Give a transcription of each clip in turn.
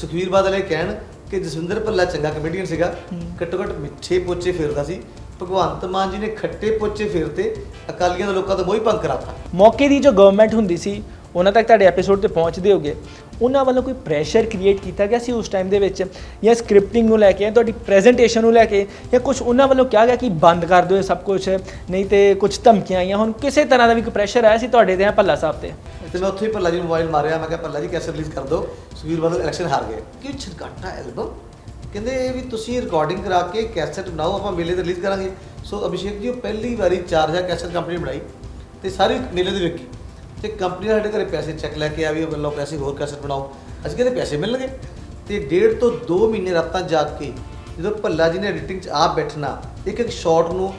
ਸੁਖਵੀਰ ਬਾਦਲ ਇਹ ਕਹਿਣ ਕਿ ਜਸਵਿੰਦਰ ਭੱਲਾ ਚੰਗਾ ਕਮੇਡੀਅਨ ਸੀਗਾ, ਘੱਟੋ ਘੱਟ ਮਿੱਠੇ ਪੋਚੇ ਫੇਰਦਾ ਸੀ। ਭਗਵੰਤ ਮਾਨ ਜੀ ਨੇ ਖੱਟੇ ਪੋਚੇ ਫੇਰਤੇ, ਅਕਾਲੀਆਂ ਦਾ ਲੋਕਾਂ ਦਾ ਮੋਹ ਹੀ ਭੰਗ ਕਰਾਤਾ। ਮੌਕੇ ਦੀ ਜੋ ਗਵਰਨਮੈਂਟ ਹੁੰਦੀ ਸੀ ਉਹਨਾਂ ਤੱਕ ਤੁਹਾਡੇ ਐਪੀਸੋਡ ਤੇ ਪਹੁੰਚਦੇ ਹੋਗੇ, ਉਹਨਾਂ ਵੱਲੋਂ ਕੋਈ ਪ੍ਰੈਸ਼ਰ ਕ੍ਰੀਏਟ ਕੀਤਾ ਗਿਆ ਸੀ ਉਸ ਟਾਈਮ ਦੇ ਵਿੱਚ, ਜਾਂ ਸਕ੍ਰਿਪਟਿੰਗ ਨੂੰ ਲੈ ਕੇ, ਤੁਹਾਡੀ ਪ੍ਰੈਜੈਂਟੇਸ਼ਨ ਨੂੰ ਲੈ ਕੇ, ਜਾਂ ਕੁਝ ਉਹਨਾਂ ਵੱਲੋਂ ਕਿਹਾ ਗਿਆ ਕਿ ਬੰਦ ਕਰ ਦਿਓ ਇਹ ਸਭ ਕੁਝ, ਨਹੀਂ ਤੇ ਕੁਝ ਧਮਕੀਆਂ ਆਈਆਂ, ਹੁਣ ਕਿਸੇ ਤਰ੍ਹਾਂ ਦਾ ਵੀ ਕੋਈ ਪ੍ਰੈਸ਼ਰ ਆਇਆ ਸੀ ਤੁਹਾਡੇ ਤੇ ਭੱਲਾ ਸਾਹਿਬ ਤੇ? ਤੇ ਮੈਂ ਉੱਥੇ ਹੀ ਭੱਲਾ ਜੀ ਨੂੰ ਮੋਬਾਈਲ ਮਾਰਿਆ, ਮੈਂ ਕਿਹਾ ਭੱਲਾ ਜੀ ਕੈਸਟ ਰਿਲੀਜ਼ ਕਰ ਦਿਓ, ਸੁਖਵੀਰ ਬਾਦਲ ਇਲੈਕਸ਼ਨ ਹਾਰ ਗਏ। ਕਿ ਛਰਕਾਟਾ ਐਲਬਮ ਕਹਿੰਦੇ ਵੀ ਤੁਸੀਂ ਰਿਕਾਰਡਿੰਗ ਕਰਾ ਕੇ ਕੈਸਟ ਬਣਾਓ, ਆਪਾਂ ਮੇਲੇ ਤੇ ਰਿਲੀਜ਼ ਕਰਾਂਗੇ। ਸੋ ਅਭਿਸ਼ੇਕ ਜੀ ਉਹ ਪਹਿਲੀ ਵਾਰੀ 4000 ਕੈਸਟ ਕੰਪਨੀ ਬਣਾਈ ਤੇ ਸਾਰੀ ਮੇਲੇ ਦੇ ਵਿਕੀ, ਤੇ ਕੰਪਨੀ ਸਾਡੇ ਘਰੇ ਪੈਸੇ ਚੈੱਕ ਲੈ ਕੇ ਆ ਵੀ ਵੱਲੋਂ ਪੈਸੇ ਹੋਰ ਕੈਸਟ ਬਣਾਓ। ਅਸੀਂ ਕਹਿੰਦੇ ਪੈਸੇ ਮਿਲਣਗੇ, ਤੇ 1.5 ਤੋਂ 2 ਮਹੀਨੇ ਰਾਤਾਂ ਜਾਗ ਕੇ ਜਦੋਂ ਭੱਲਾ ਜੀ ਨੇ ਐਡੀਟਿੰਗ 'ਚ ਆਪ ਬੈਠਣਾ, ਇੱਕ ਇੱਕ ਸ਼ਾਟ ਨੂੰ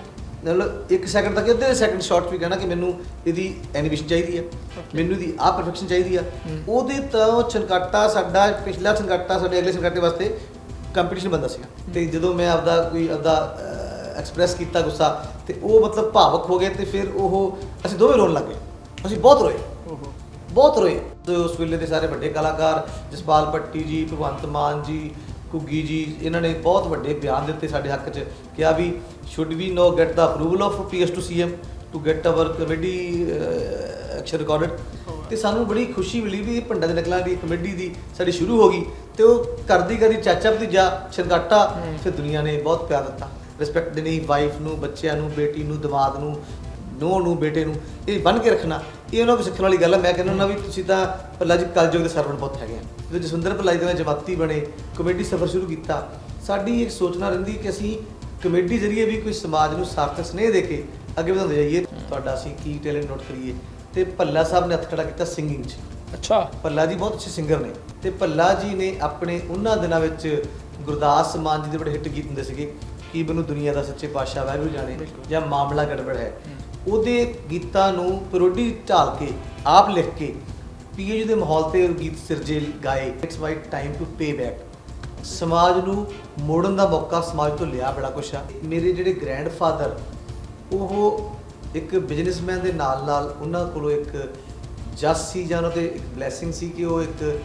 ਮਤਲਬ 1 ਸੈਕਿੰਡ ਤੱਕ, ਅੱਧੇ ਸੈਕਿੰਡ ਸ਼ਾਟ ਵੀ ਕਹਿਣਾ ਕਿ ਮੈਨੂੰ ਇਹਦੀ ਐਨੀਮੇਸ਼ਨ ਚਾਹੀਦੀ ਹੈ, ਮੈਨੂੰ ਇਹਦੀ ਆਹ ਪਰਫੈਕਸ਼ਨ ਚਾਹੀਦੀ ਆ, ਉਹਦੇ ਤਾਂ ਛਨਕਾਟਾ ਸਾਡਾ ਪਿਛਲਾ ਛਨਕਾਟਾ ਸਾਡੇ ਅਗਲੇ ਛਨਕਾਟੇ ਵਾਸਤੇ ਕੰਪੀਟੀਸ਼ਨ ਬੰਦਾ ਸੀਗਾ। ਤੇ ਜਦੋਂ ਮੈਂ ਆਪਦਾ ਐਕਸਪ੍ਰੈਸ ਕੀਤਾ ਗੁੱਸਾ, ਤੇ ਉਹ ਮਤਲਬ ਭਾਵਕ ਹੋ ਗਏ, ਤੇ ਫਿਰ ਉਹ ਅਸੀਂ ਦੋਵੇਂ ਰੋਣ ਲੱਗ ਗਏ, ਅਸੀਂ ਬਹੁਤ ਰੋਏ। ਤੇ ਉਸ ਵੇਲੇ ਦੇ ਸਾਰੇ ਵੱਡੇ ਕਲਾਕਾਰ ਜਸਪਾਲ ਭੱਟੀ ਜੀ, ਭਗਵੰਤ ਮਾਨ ਜੀ, ਘੁੱਗੀ ਜੀ, ਇਹਨਾਂ ਨੇ ਬਹੁਤ ਵੱਡੇ ਬਿਆਨ ਦਿੱਤੇ ਸਾਡੇ ਹੱਕ 'ਚ, ਕਿਹਾ ਵੀ should we know get the approval of PS to CM to get our comedy action recorded. ਤੇ ਸਾਨੂੰ ਬੜੀ ਖੁਸ਼ੀ ਮਿਲੀ ਵੀ ਇਹ ਭੰਡਾ ਦੇ ਨਕਲਾਂ ਦੀ ਕਮੇਡੀ ਦੀ ਸਾਡੀ ਸ਼ੁਰੂ ਹੋ ਗਈ, ਤੇ ਉਹ ਕਰਦੀ ਚਾਚਾ ਭਤੀਜਾ ਛਨਕਾਟਾ, ਫਿਰ ਦੁਨੀਆ ਨੇ ਬਹੁਤ ਪਿਆਰ ਦਿੱਤਾ, ਰਿਸਪੈਕਟ ਦੇਣੀ ਵਾਈਫ ਨੂੰ, ਬੱਚਿਆਂ ਨੂੰ, ਬੇਟੀ ਨੂੰ, ਦਿਮਾਗ ਨੂੰ, ਨੂੰਹ ਨੂੰ, ਬੇਟੇ ਨੂੰ, ਇਹ ਬੰਨ੍ਹ ਕੇ ਰੱਖਣਾ, ਇਹ ਉਹਨਾਂ ਕੋਲ ਸਿੱਖਣ ਵਾਲੀ ਗੱਲ ਹੈ। ਮੈਂ ਕਹਿੰਦਾ ਹੁੰਦਾ ਵੀ ਤੁਸੀਂ ਤਾਂ ਭੱਲਾ ਜੀ ਕਲਯੁਗ ਦੇ ਸਰਵਣ ਬਹੁਤ ਹੈਗੇ ਆ। ਜਦੋਂ ਜਸਵਿੰਦਰ ਭੱਲਾ ਜੀ ਦੇ ਜਮਾਤੀ ਬਣੇ, ਕਮੇਡੀ ਸਫ਼ਰ ਸ਼ੁਰੂ ਕੀਤਾ, ਸਾਡੀ ਇੱਕ ਸੋਚਣਾ ਰਹਿੰਦੀ ਕਿ ਅਸੀਂ ਕਮੇਡੀ ਜ਼ਰੀਏ ਵੀ ਕੋਈ ਸਮਾਜ ਨੂੰ ਸਾਰਥਕ ਸਨੇਹ ਦੇ ਕੇ ਅੱਗੇ ਵਧਾਉਂਦੇ ਜਾਈਏ, ਤੁਹਾਡਾ ਅਸੀਂ ਕੀ ਟੈਲੈਂਟ ਨੋਟ ਕਰੀਏ। ਤੇ ਭੱਲਾ ਸਾਹਿਬ ਨੇ ਹੱਥ ਖੜਾ ਕੀਤਾ ਸਿੰਗਿੰਗ 'ਚ। ਅੱਛਾ, ਭੱਲਾ ਜੀ ਬਹੁਤ ਅੱਛੇ ਸਿੰਗਰ ਨੇ, ਤੇ ਭੱਲਾ ਜੀ ਨੇ ਆਪਣੇ ਉਹਨਾਂ ਦਿਨਾਂ ਵਿੱਚ ਗੁਰਦਾਸ ਮਾਨ ਜੀ ਦੇ ਬੜੇ ਹਿੱਟ ਗੀਤ ਹੁੰਦੇ ਸੀਗੇ, ਕੀ ਮੈਨੂੰ ਦੁਨੀਆ ਦਾ ਸੱਚੇ ਪਾਤਸ਼ਾਹ ਵਾਹਿਗੁਰੂ ਜਾਣੇ, ਜਾਂ ਮਾਮਲਾ ਗੜਬੜ ਹੈ, ਉਹਦੇ ਗੀਤਾਂ ਨੂੰ ਪਰੋਡੀ ਢਾਲ ਕੇ ਆਪ ਲਿਖ ਕੇ PAU ਦੇ ਮਾਹੌਲ ਤੇ ਗੀਤ ਸਿਰਜੇ ਗਾਏ। It's my time to pay back, ਸਮਾਜ ਨੂੰ ਮੋੜਨ ਦਾ ਮੌਕਾ ਸਮਾਜ ਤੋਂ ਲਿਆ ਬੜਾ ਕੁਛ ਆ। ਮੇਰੇ ਜਿਹੜੇ ਗ੍ਰੈਂਡਫਾਦਰ ਉਹ ਇੱਕ ਬਿਜ਼ਨਸਮੈਨ ਦੇ ਨਾਲ ਨਾਲ ਉਹਨਾਂ ਕੋਲੋਂ ਇੱਕ ਜਸ ਸੀ, ਜਾਂ ਉਹਨਾਂ 'ਤੇ ਇੱਕ ਬਲੈਸਿੰਗ ਸੀ ਕਿ ਉਹ ਇੱਕ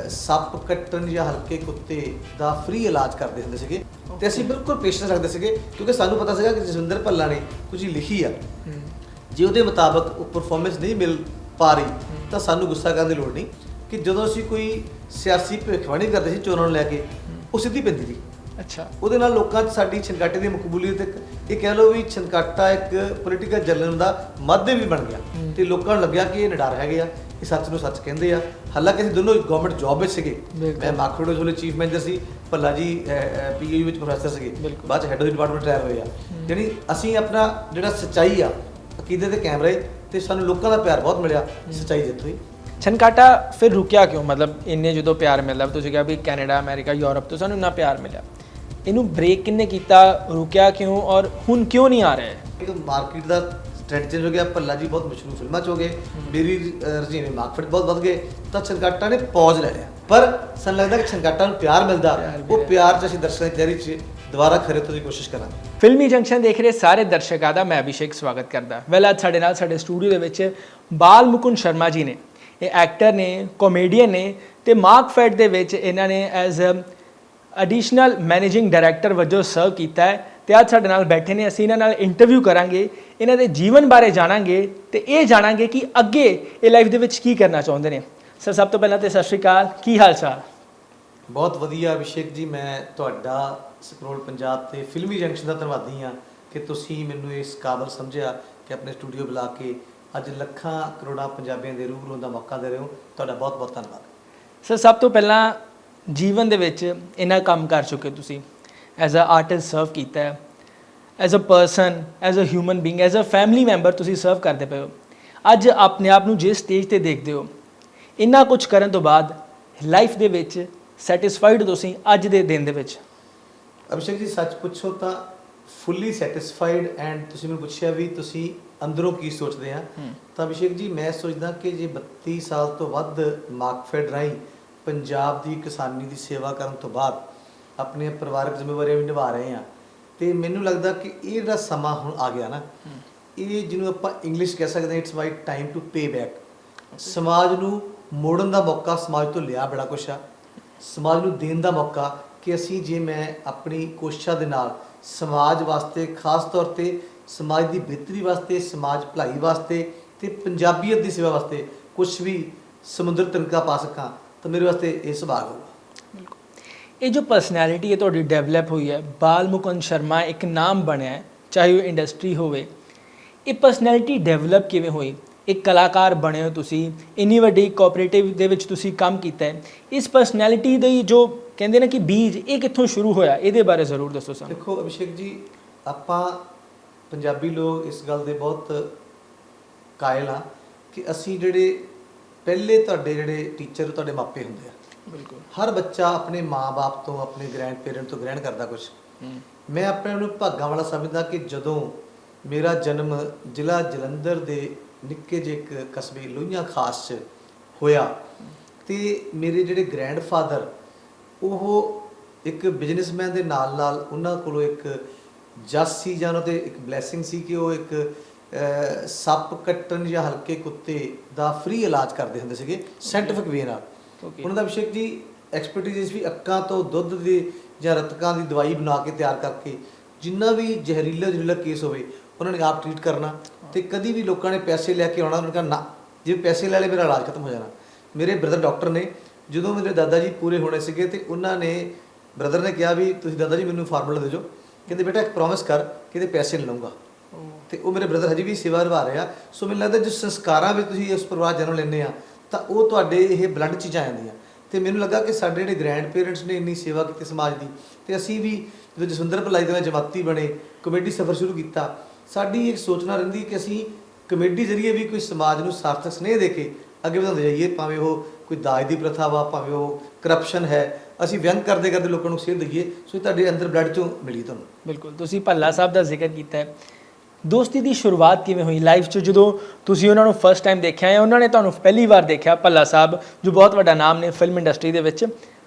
ਸੱਪ ਕੱਟਣ ਜਾਂ ਹਲਕੇ ਕੁੱਤੇ ਦਾ ਫ੍ਰੀ ਇਲਾਜ ਕਰਦੇ ਹੁੰਦੇ ਸੀਗੇ, ਤੇ ਅਸੀਂ ਬਿਲਕੁਲ ਪੇਸ਼ੈਂਸ ਰੱਖਦੇ ਸੀਗੇ, ਕਿਉਂਕਿ ਸਾਨੂੰ ਪਤਾ ਸੀਗਾ ਕਿ ਜਸਵਿੰਦਰ ਭੱਲਾ ਨੇ ਕੁਝ ਲਿਖੀ ਆ, ਜੇ ਉਹਦੇ ਮੁਤਾਬਕ ਉਹ ਪਰਫਾਰਮੈਂਸ ਨਹੀਂ ਮਿਲ ਪਾ ਰਹੀ ਤਾਂ ਸਾਨੂੰ ਗੁੱਸਾ ਕਰਨ ਦੀ ਲੋੜ ਨਹੀਂ। ਕਿ ਜਦੋਂ ਅਸੀਂ ਕੋਈ ਸਿਆਸੀ ਭਵਿੱਖਬਾਣੀ ਕਰਦੇ ਸੀ ਚੋਣਾਂ ਨੂੰ ਲੈ ਕੇ, ਉਹ ਸਿੱਧੀ ਪੈਂਦੀ ਸੀ। ਅੱਛਾ, ਉਹਦੇ ਨਾਲ ਲੋਕਾਂ 'ਚ ਸਾਡੀ ਛਨਕਾਟੇ ਦੀ ਮਕਬੂਲੀਅਤ, ਇਹ ਕਹਿ ਲਓ ਵੀ ਛਨਕਾਟਾ ਇੱਕ ਪੋਲੀਟੀਕਲ ਜਲਨ ਦਾ ਮਾਧਿਅਮ ਵੀ ਬਣ ਗਿਆ, ਤੇ ਲੋਕਾਂ ਨੂੰ ਲੱਗਿਆ ਕਿ ਇਹ ਨਿਡਰ ਹੈਗੇ ਆ, ਇਹ ਸੱਚ ਨੂੰ ਸੱਚ ਕਹਿੰਦੇ ਆ। ਹਾਲਾਂਕਿ ਅਸੀਂ ਦੋਨੋਂ ਗਵਰਨਮੈਂਟ ਜੌਬ ਵਿੱਚ ਸੀਗੇ, ਮੈਂ ਮਾਖੋੜੇ ਵੇਲੇ ਚੀਫ ਮੈਨੇਜਰ ਸੀ, ਭੱਲਾ ਜੀ PAU ਵਿੱਚ ਪ੍ਰੋਫੈਸਰ ਸੀਗੇ, ਬਾਅਦ 'ਚ ਹੈਡ ਆਫ ਡਿਪਾਰਟਮੈਂਟ ਰਿਟਾਇਰ ਹੋਏ ਆ। ਯਾਨੀ ਅਸੀਂ ਆਪਣਾ ਜਿਹੜਾ ਸੱਚਾਈ ਆ, ਅਕੀਦੇ ਤੇ ਕਾਇਮ ਰਹੇ, ਤੇ ਸਾਨੂੰ ਲੋਕਾਂ ਦਾ ਪਿਆਰ ਬਹੁਤ ਮਿਲਿਆ, ਸੱਚਾਈ ਜਿੱਤ ਹੋਈ। ਛਨਕਾਟਾ ਫਿਰ ਰੁਕਿਆ ਕਿਉਂ? ਮਤਲਬ ਇੰਨੇ ਜਦੋਂ ਪਿਆਰ ਮਿਲਦਾ, ਤੁਸੀਂ ਕਿਹਾ ਵੀ ਕੈਨੇਡਾ, ਅਮਰੀਕਾ, ਯੂਰਪ ਤੋਂ ਸਾਨੂੰ ਇੰਨਾ ਪਿਆਰ ਮਿਲਿਆ, ਇਹਨੂੰ ਬ੍ਰੇਕ ਕਿੰਨੇ ਕੀਤਾ, ਰੁਕਿਆ ਕਿਉਂ, ਔਰ ਹੁਣ ਕਿਉਂ ਨਹੀਂ ਆ ਰਿਹਾ? ਇੱਕ ਮਾਰਕੀਟ ਦਾ ਟ੍ਰੈਂਡ ਚੇਂਜ ਹੋ ਗਿਆ, ਭੱਲਾ ਜੀ ਬਹੁਤ ਮਸ਼ਹੂਰ ਫਿਲਮਾਂ 'ਚ ਹੋ ਗਏ, ਮੇਰੀ ਰੁਝੇਵੇਂ ਮਾਰਕੀਟ ਬਹੁਤ ਵੱਧ ਗਏ, ਤਾਂ ਛਨਕਾਟਾ ਨੇ ਪੌਜ਼ ਲੈ ਲਿਆ। ਪਰ ਸਾਨੂੰ ਲੱਗਦਾ ਕਿ ਛਨਕਾਟਾ ਨੂੰ ਪਿਆਰ ਮਿਲਦਾ, ਉਹ ਪਿਆਰ 'ਚ ਅਸੀਂ ਦਰਸ਼ਕਾਂ ਦੀ ਤਿਆਰੀ 'ਚ ਦੁਬਾਰਾ ਖਰੇ ਤੋਂ ਦੀ ਕੋਸ਼ਿਸ਼ ਕਰਾਂਗੇ। ਫਿਲਮੀ ਜੰਕਸ਼ਨ ਦੇਖ ਰਹੇ ਸਾਰੇ ਦਰਸ਼ਕਾਂ ਦਾ ਮੈਂ ਅਭਿਸ਼ੇਕ ਸਵਾਗਤ ਕਰਦਾ। ਵੈਲ ਅੱਜ ਸਾਡੇ ਨਾਲ ਸਾਡੇ ਸਟੂਡੀਓ ਦੇ ਵਿੱਚ ਬਾਲ ਮੁਕੁੰਦ ਸ਼ਰਮਾ ਜੀ ਨੇ। ਇਹ ਐਕਟਰ ਨੇ, ਕਾਮੇਡੀਅਨ ਨੇ, ਤੇ ਮਾਰਕਫੈਟ ਦੇ ਵਿੱਚ ਇਹਨਾਂ ਨੇ ਐਜ਼ ਐਡੀਸ਼ਨਲ ਮੈਨੇਜਿੰਗ ਡਾਇਰੈਕਟਰ ਵਜੋਂ ਸਰਵ ਕੀਤਾ ਹੈ, ਤੇ ਅੱਜ ਸਾਡੇ ਨਾਲ ਬੈਠੇ ਨੇ। ਅਸੀਂ ਇਹਨਾਂ ਨਾਲ ਇੰਟਰਵਿਊ ਕਰਾਂਗੇ, ਇਹਨਾਂ ਦੇ ਜੀਵਨ ਬਾਰੇ ਜਾਣਾਂਗੇ, ਤੇ ਇਹ ਜਾਣਾਂਗੇ ਕਿ ਅੱਗੇ ਇਹ ਲਾਈਫ ਦੇ ਵਿੱਚ ਕੀ ਕਰਨਾ ਚਾਹੁੰਦੇ ਨੇ। ਸਰ, ਸਭ ਤੋਂ ਪਹਿਲਾਂ ਤੇ ਸਤਿ ਸ਼੍ਰੀ ਅਕਾਲ, ਕੀ ਹਾਲ ਚਾਲ? ਬਹੁਤ ਵਧੀਆ ਅਭਿਸ਼ੇਕ ਜੀ, ਮੈਂ ਤੁਹਾਡਾ ਸਕਰੋਲ ਪੰਜਾਬ ਤੇ ਫਿਲਮੀ ਜੰਕਸ਼ਨ ਦਾ ਧੰਨਵਾਦੀ ਹਾਂ ਕਿ ਤੁਸੀਂ ਮੈਨੂੰ ਇਸ ਕਾਬਲ ਸਮਝਿਆ ਕਿ ਆਪਣੇ ਸਟੂਡੀਓ ਬੁਲਾ ਕੇ ਅੱਜ ਲੱਖਾਂ ਕਰੋੜਾਂ ਪੰਜਾਬੀਆਂ ਦੇ ਰੂਬਰੂ ਹੋਣ ਦਾ ਮੌਕਾ ਦੇ ਰਹੇ ਹੋ। ਤੁਹਾਡਾ ਬਹੁਤ ਬਹੁਤ ਧੰਨਵਾਦ। ਸਰ, ਸਭ ਤੋਂ ਪਹਿਲਾਂ ਜੀਵਨ ਦੇ ਵਿੱਚ ਇੰਨਾ ਕੰਮ ਕਰ ਚੁੱਕੇ ਤੁਸੀਂ, ਐਜ਼ ਅ ਆਰਟਿਸਟ ਸਰਵ ਕੀਤਾ ਹੈ, as a person, as a human being, as a family member ਤੁਸੀਂ ਸਰਵ ਕਰਦੇ ਪਏ ਹੋ। ਅੱਜ ਆਪਣੇ ਆਪ ਨੂੰ ਜਿਸ ਸਟੇਜ 'ਤੇ ਦੇਖਦੇ ਹੋ, ਇੰਨਾ ਕੁਝ ਕਰਨ ਤੋਂ ਬਾਅਦ ਲਾਈਫ ਦੇ ਵਿੱਚ ਸੈਟਿਸਫਾਈਡ ਤੁਸੀਂ ਅੱਜ ਦੇ ਦਿਨ ਦੇ ਵਿੱਚ? ਅਭਿਸ਼ੇਕ ਜੀ, ਸੱਚ ਪੁੱਛੋ ਤਾਂ ਫੁੱਲੀ ਸੈਟਿਸਫਾਈਡ। ਐਂਡ ਤੁਸੀਂ ਮੈਨੂੰ ਪੁੱਛਿਆ ਵੀ ਤੁਸੀਂ ਅੰਦਰੋਂ ਕੀ ਸੋਚਦੇ ਆ, ਤਾਂ ਅਭਿਸ਼ੇਕ ਜੀ ਮੈਂ ਸੋਚਦਾ ਕਿ ਜੇ 32 ਸਾਲ ਤੋਂ ਵੱਧ ਮਾਰਕਫੈਡ ਰਾਹੀਂ ਪੰਜਾਬ ਦੀ ਕਿਸਾਨੀ ਦੀ ਸੇਵਾ ਕਰਨ ਤੋਂ ਬਾਅਦ ਆਪਣੀਆਂ ਪਰਿਵਾਰਕ ਜ਼ਿੰਮੇਵਾਰੀਆਂ ਵੀ ਨਿਭਾ ਰਹੇ ਆ, ਤੇ ਮੈਨੂੰ ਲੱਗਦਾ ਕਿ ਇਹ ਜਿਹੜਾ ਸਮਾਂ ਹੁਣ ਆ ਗਿਆ ਨਾ, ਇਹ ਜਿਹਨੂੰ ਆਪਾਂ ਇੰਗਲਿਸ਼ ਕਹਿ ਸਕਦੇ ਹਾਂ, it's my time to pay back. ਸਮਾਜ ਨੂੰ ਮੋੜਨ ਦਾ ਮੌਕਾ ਸਮਾਜ ਤੋਂ ਲਿਆ ਬੜਾ ਕੁਛ ਆ, ਸਮਾਜ ਨੂੰ ਦੇਣ ਦਾ ਮੌਕਾ ਕਿ ਅਸੀਂ ਜੇ ਮੈਂ ਆਪਣੀ ਕੋਸ਼ਿਸ਼ਾਂ ਦੇ ਨਾਲ ਸਮਾਜ ਵਾਸਤੇ, ਖਾਸ ਤੌਰ ਤੇ ਸਮਾਜ ਦੀ ਬਿਹਤਰੀ ਵਾਸਤੇ, ਸਮਾਜ ਭਲਾਈ ਵਾਸਤੇ ਤੇ ਪੰਜਾਬੀਅਤ ਦੀ ਸੇਵਾ ਵਾਸਤੇ ਕੁਝ ਵੀ ਸਮੁੰਦਰ ਤਿਨਕਾ ਪਾ ਸਕਾਂ ਤਾਂ ਮੇਰੇ ਵਾਸਤੇ ਇਹ ਸੁਭਾਗ ਹੋਊਗਾ। ਇਹ ਜੋ ਪਰਸਨੈਲਿਟੀ ਹੈ ਤੁਹਾਡੀ ਡਿਵੈਲਪ ਹੋਈ ਹੈ, ਬਾਲ ਮੁਕੁੰਦ ਸ਼ਰਮਾ ਇੱਕ ਨਾਮ ਬਣਿਆ ਹੈ, ਚਾਹੇ ਉਹ ਇੰਡਸਟਰੀ ਹੋਵੇ, ਇਹ ਪਰਸਨੈਲਿਟੀ ਡਿਵੈਲਪ ਕਿਵੇਂ ਹੋਈ? ਇੱਕ ਕਲਾਕਾਰ ਬਣੇ ਹੋ ਤੁਸੀਂ, ਇੰਨੀ ਵੱਡੀ ਕੋਆਪਰੇਟਿਵ ਦੇ ਵਿੱਚ ਤੁਸੀਂ ਕੰਮ ਕੀਤਾ ਹੈ, ਇਸ ਪਰਸਨੈਲਿਟੀ ਦੀ ਜੋ ਕਹਿੰਦੇ ਨੇ ਕਿ ਬੀਜ, ਇਹ ਕਿੱਥੋਂ ਸ਼ੁਰੂ ਹੋਇਆ? ਇਹਦੇ ਬਾਰੇ ਜ਼ਰੂਰ ਦੱਸੋ ਸਾਨੂੰ। ਦੇਖੋ ਅਭਿਸ਼ੇਕ ਜੀ, ਆਪਾਂ ਪੰਜਾਬੀ ਲੋਕ ਇਸ ਗੱਲ ਦੇ ਬਹੁਤ ਕਾਇਲ ਹਾਂ ਕਿ ਅਸੀਂ ਜਿਹੜੇ ਪਹਿਲੇ ਤੁਹਾਡੇ ਜਿਹੜੇ ਟੀਚਰ ਤੁਹਾਡੇ ਮਾਪੇ ਹੁੰਦੇ ਆ। ਬਿਲਕੁਲ। ਹਰ ਬੱਚਾ ਆਪਣੇ ਮਾਂ-ਬਾਪ ਤੋਂ, ਆਪਣੇ ਗ੍ਰੈਂਡ ਪੇਰੈਂਟ ਤੋਂ ਗ੍ਰਹਿਣ ਕਰਦਾ ਕੁਝ। ਮੈਂ ਆਪਣੇ ਨੂੰ ਭਾਗਾਂ ਵਾਲਾ ਸਮਝਦਾ ਕਿ ਜਦੋਂ ਮੇਰਾ ਜਨਮ ਜ਼ਿਲ੍ਹਾ ਜਲੰਧਰ ਦੇ ਨਿੱਕੇ ਜਿਹੇ ਇੱਕ ਕਸਬੇ ਲੋਹੀਆਂ ਖਾਸ 'ਚ ਹੋਇਆ ਤੇ ਮੇਰੇ ਜਿਹੜੇ ਗ੍ਰੈਂਡਫਾਦਰ ਉਹ ਇੱਕ ਬਿਜ਼ਨਸਮੈਨ ਦੇ ਨਾਲ ਉਹਨਾਂ ਕੋਲੋਂ ਇੱਕ ਜਸ ਸੀ, ਜਾਂ ਉਹਨਾਂ 'ਤੇ ਇੱਕ ਬਲੈਸਿੰਗ ਸੀ ਕਿ ਉਹ ਇੱਕ ਸੱਪ ਕੱਟਣ ਜਾਂ ਹਲਕੇ ਕੁੱਤੇ ਦਾ ਫ੍ਰੀ ਇਲਾਜ ਕਰਦੇ ਹੁੰਦੇ ਸੀਗੇ ਸਾਇੰਟੀਫਿਕ ਵੇ ਨਾਲ। ਉਹਨਾਂ ਦਾ ਅਭਿਸ਼ੇਕ ਜੀ ਐਕਸਪਰਟਿਜ਼ ਵੀ ਅੱਕਾਂ ਤੋਂ ਦੁੱਧ ਦੇ ਜਾਂ ਰਤਕਾਂ ਦੀ ਦਵਾਈ ਬਣਾ ਕੇ ਤਿਆਰ ਕਰਕੇ ਜਿੰਨਾ ਵੀ ਜ਼ਹਿਰੀਲਾ ਕੇਸ ਹੋਵੇ ਉਹਨਾਂ ਨੇ ਆਪ ਟ੍ਰੀਟ ਕਰਨਾ। ਤੇ ਕਦੀ ਵੀ ਲੋਕਾਂ ਨੇ ਪੈਸੇ ਲੈ ਕੇ ਆਉਣਾ, ਉਹਨਾਂ ਨੇ ਕਿਹਾ ਨਾ, ਜੇ ਪੈਸੇ ਲੈ ਲਏ ਮੇਰਾ ਇਲਾਜ ਖਤਮ ਹੋ ਜਾਣਾ। ਮੇਰੇ ਬ੍ਰਦਰ ਡਾਕਟਰ ਨੇ, ਜਦੋਂ ਮੇਰੇ ਦਾਦਾ ਜੀ ਪੂਰੇ ਹੋਣੇ ਸੀਗੇ ਤੇ ਉਹਨਾਂ ਨੇ, ਬ੍ਰਦਰ ਨੇ ਕਿਹਾ ਵੀ ਤੁਸੀਂ ਦਾਦਾ ਜੀ ਮੈਨੂੰ ਫਾਰਮੂਲਾ ਦੇ ਦਿਓ, ਕਹਿੰਦੇ ਬੇਟਾ ਇੱਕ ਪ੍ਰੋਮਿਸ ਕਰ ਕਿ ਇਹਦੇ ਪੈਸੇ ਨਹੀਂ ਲਊਂਗਾ। ਤੇ ਉਹ ਮੇਰੇ ਬ੍ਰਦਰ ਹਜੇ ਵੀ ਸੇਵਾ ਨਿਭਾ ਰਿਹਾ। ਸੋ ਮੈਨੂੰ ਲੱਗਦਾ ਜੋ ਸੰਸਕਾਰਾਂ ਵਿੱਚ ਤੁਸੀਂ ਉਸ ਪਰਿਵਾਰ ਜਨਮ ਲੈਂਦੇ ਆ ਤਾਂ ਉਹ ਤੁਹਾਡੇ ਇਹ ਬਲੱਡ 'ਚ ਆ ਜਾਂਦੀਆਂ। ਤੇ ਮੈਨੂੰ ਲੱਗਾ ਕਿ ਸਾਡੇ ਜਿਹੜੇ ਗ੍ਰੈਂਡ ਪੇਰੈਂਟਸ ਨੇ ਇੰਨੀ ਸੇਵਾ ਕੀਤੀ ਸਮਾਜ ਦੀ, ਤੇ ਅਸੀਂ ਵੀ ਜਦੋਂ ਜਸਵਿੰਦਰ ਭਲਾਈ ਦੇ ਜਮਾਤੀ ਬਣੇ, ਕਮੇਡੀ ਸਫ਼ਰ ਸ਼ੁਰੂ ਕੀਤਾ, ਸਾਡੀ ਇੱਕ ਸੋਚਣਾ ਰਹਿੰਦੀ ਕਿ ਅਸੀਂ ਕਮੇਡੀ ਜ਼ਰੀਏ ਵੀ ਕੋਈ ਸਮਾਜ ਨੂੰ ਸਾਰਥਕ ਸਨੇਹ ਦੇ ਕੇ ਅੱਗੇ ਵਧਾਉਂਦੇ ਜਾਈਏ। ਭਾਵੇਂ ਉਹ ਕੋਈ ਦਾਜ ਦੀ ਪ੍ਰਥਾ ਵਾ, ਭਾਵੇਂ ਉਹ ਕਰਪਸ਼ਨ ਹੈ, ਅਸੀਂ ਵਿਅੰਗ ਕਰਦੇ ਕਰਦੇ ਲੋਕਾਂ ਨੂੰ ਸੇਧ ਦਈਏ। ਸੋ ਤੁਹਾਡੇ ਅੰਦਰ ਬਲੱਡ 'ਚੋਂ ਮਿਲੀ ਤੁਹਾਨੂੰ। ਬਿਲਕੁਲ। ਤੁਸੀਂ ਭੱਲਾ ਸਾਹਿਬ ਦਾ ਜ਼ਿਕਰ ਕੀਤਾ ਹੈ, ਦੋਸਤੀ ਦੀ ਸ਼ੁਰੂਆਤ ਕਿਵੇਂ ਹੋਈ ਲਾਈਫ 'ਚ? ਜਦੋਂ ਤੁਸੀਂ ਉਹਨਾਂ ਨੂੰ ਫਸਟ ਟਾਈਮ ਦੇਖਿਆ ਜਾਂ ਉਹਨਾਂ ਨੇ ਤੁਹਾਨੂੰ ਪਹਿਲੀ ਵਾਰ ਦੇਖਿਆ, ਭੱਲਾ ਸਾਹਿਬ ਜੋ ਬਹੁਤ ਵੱਡਾ ਨਾਮ ਨੇ ਫਿਲਮ ਇੰਡਸਟਰੀ ਦੇ ਵਿੱਚ,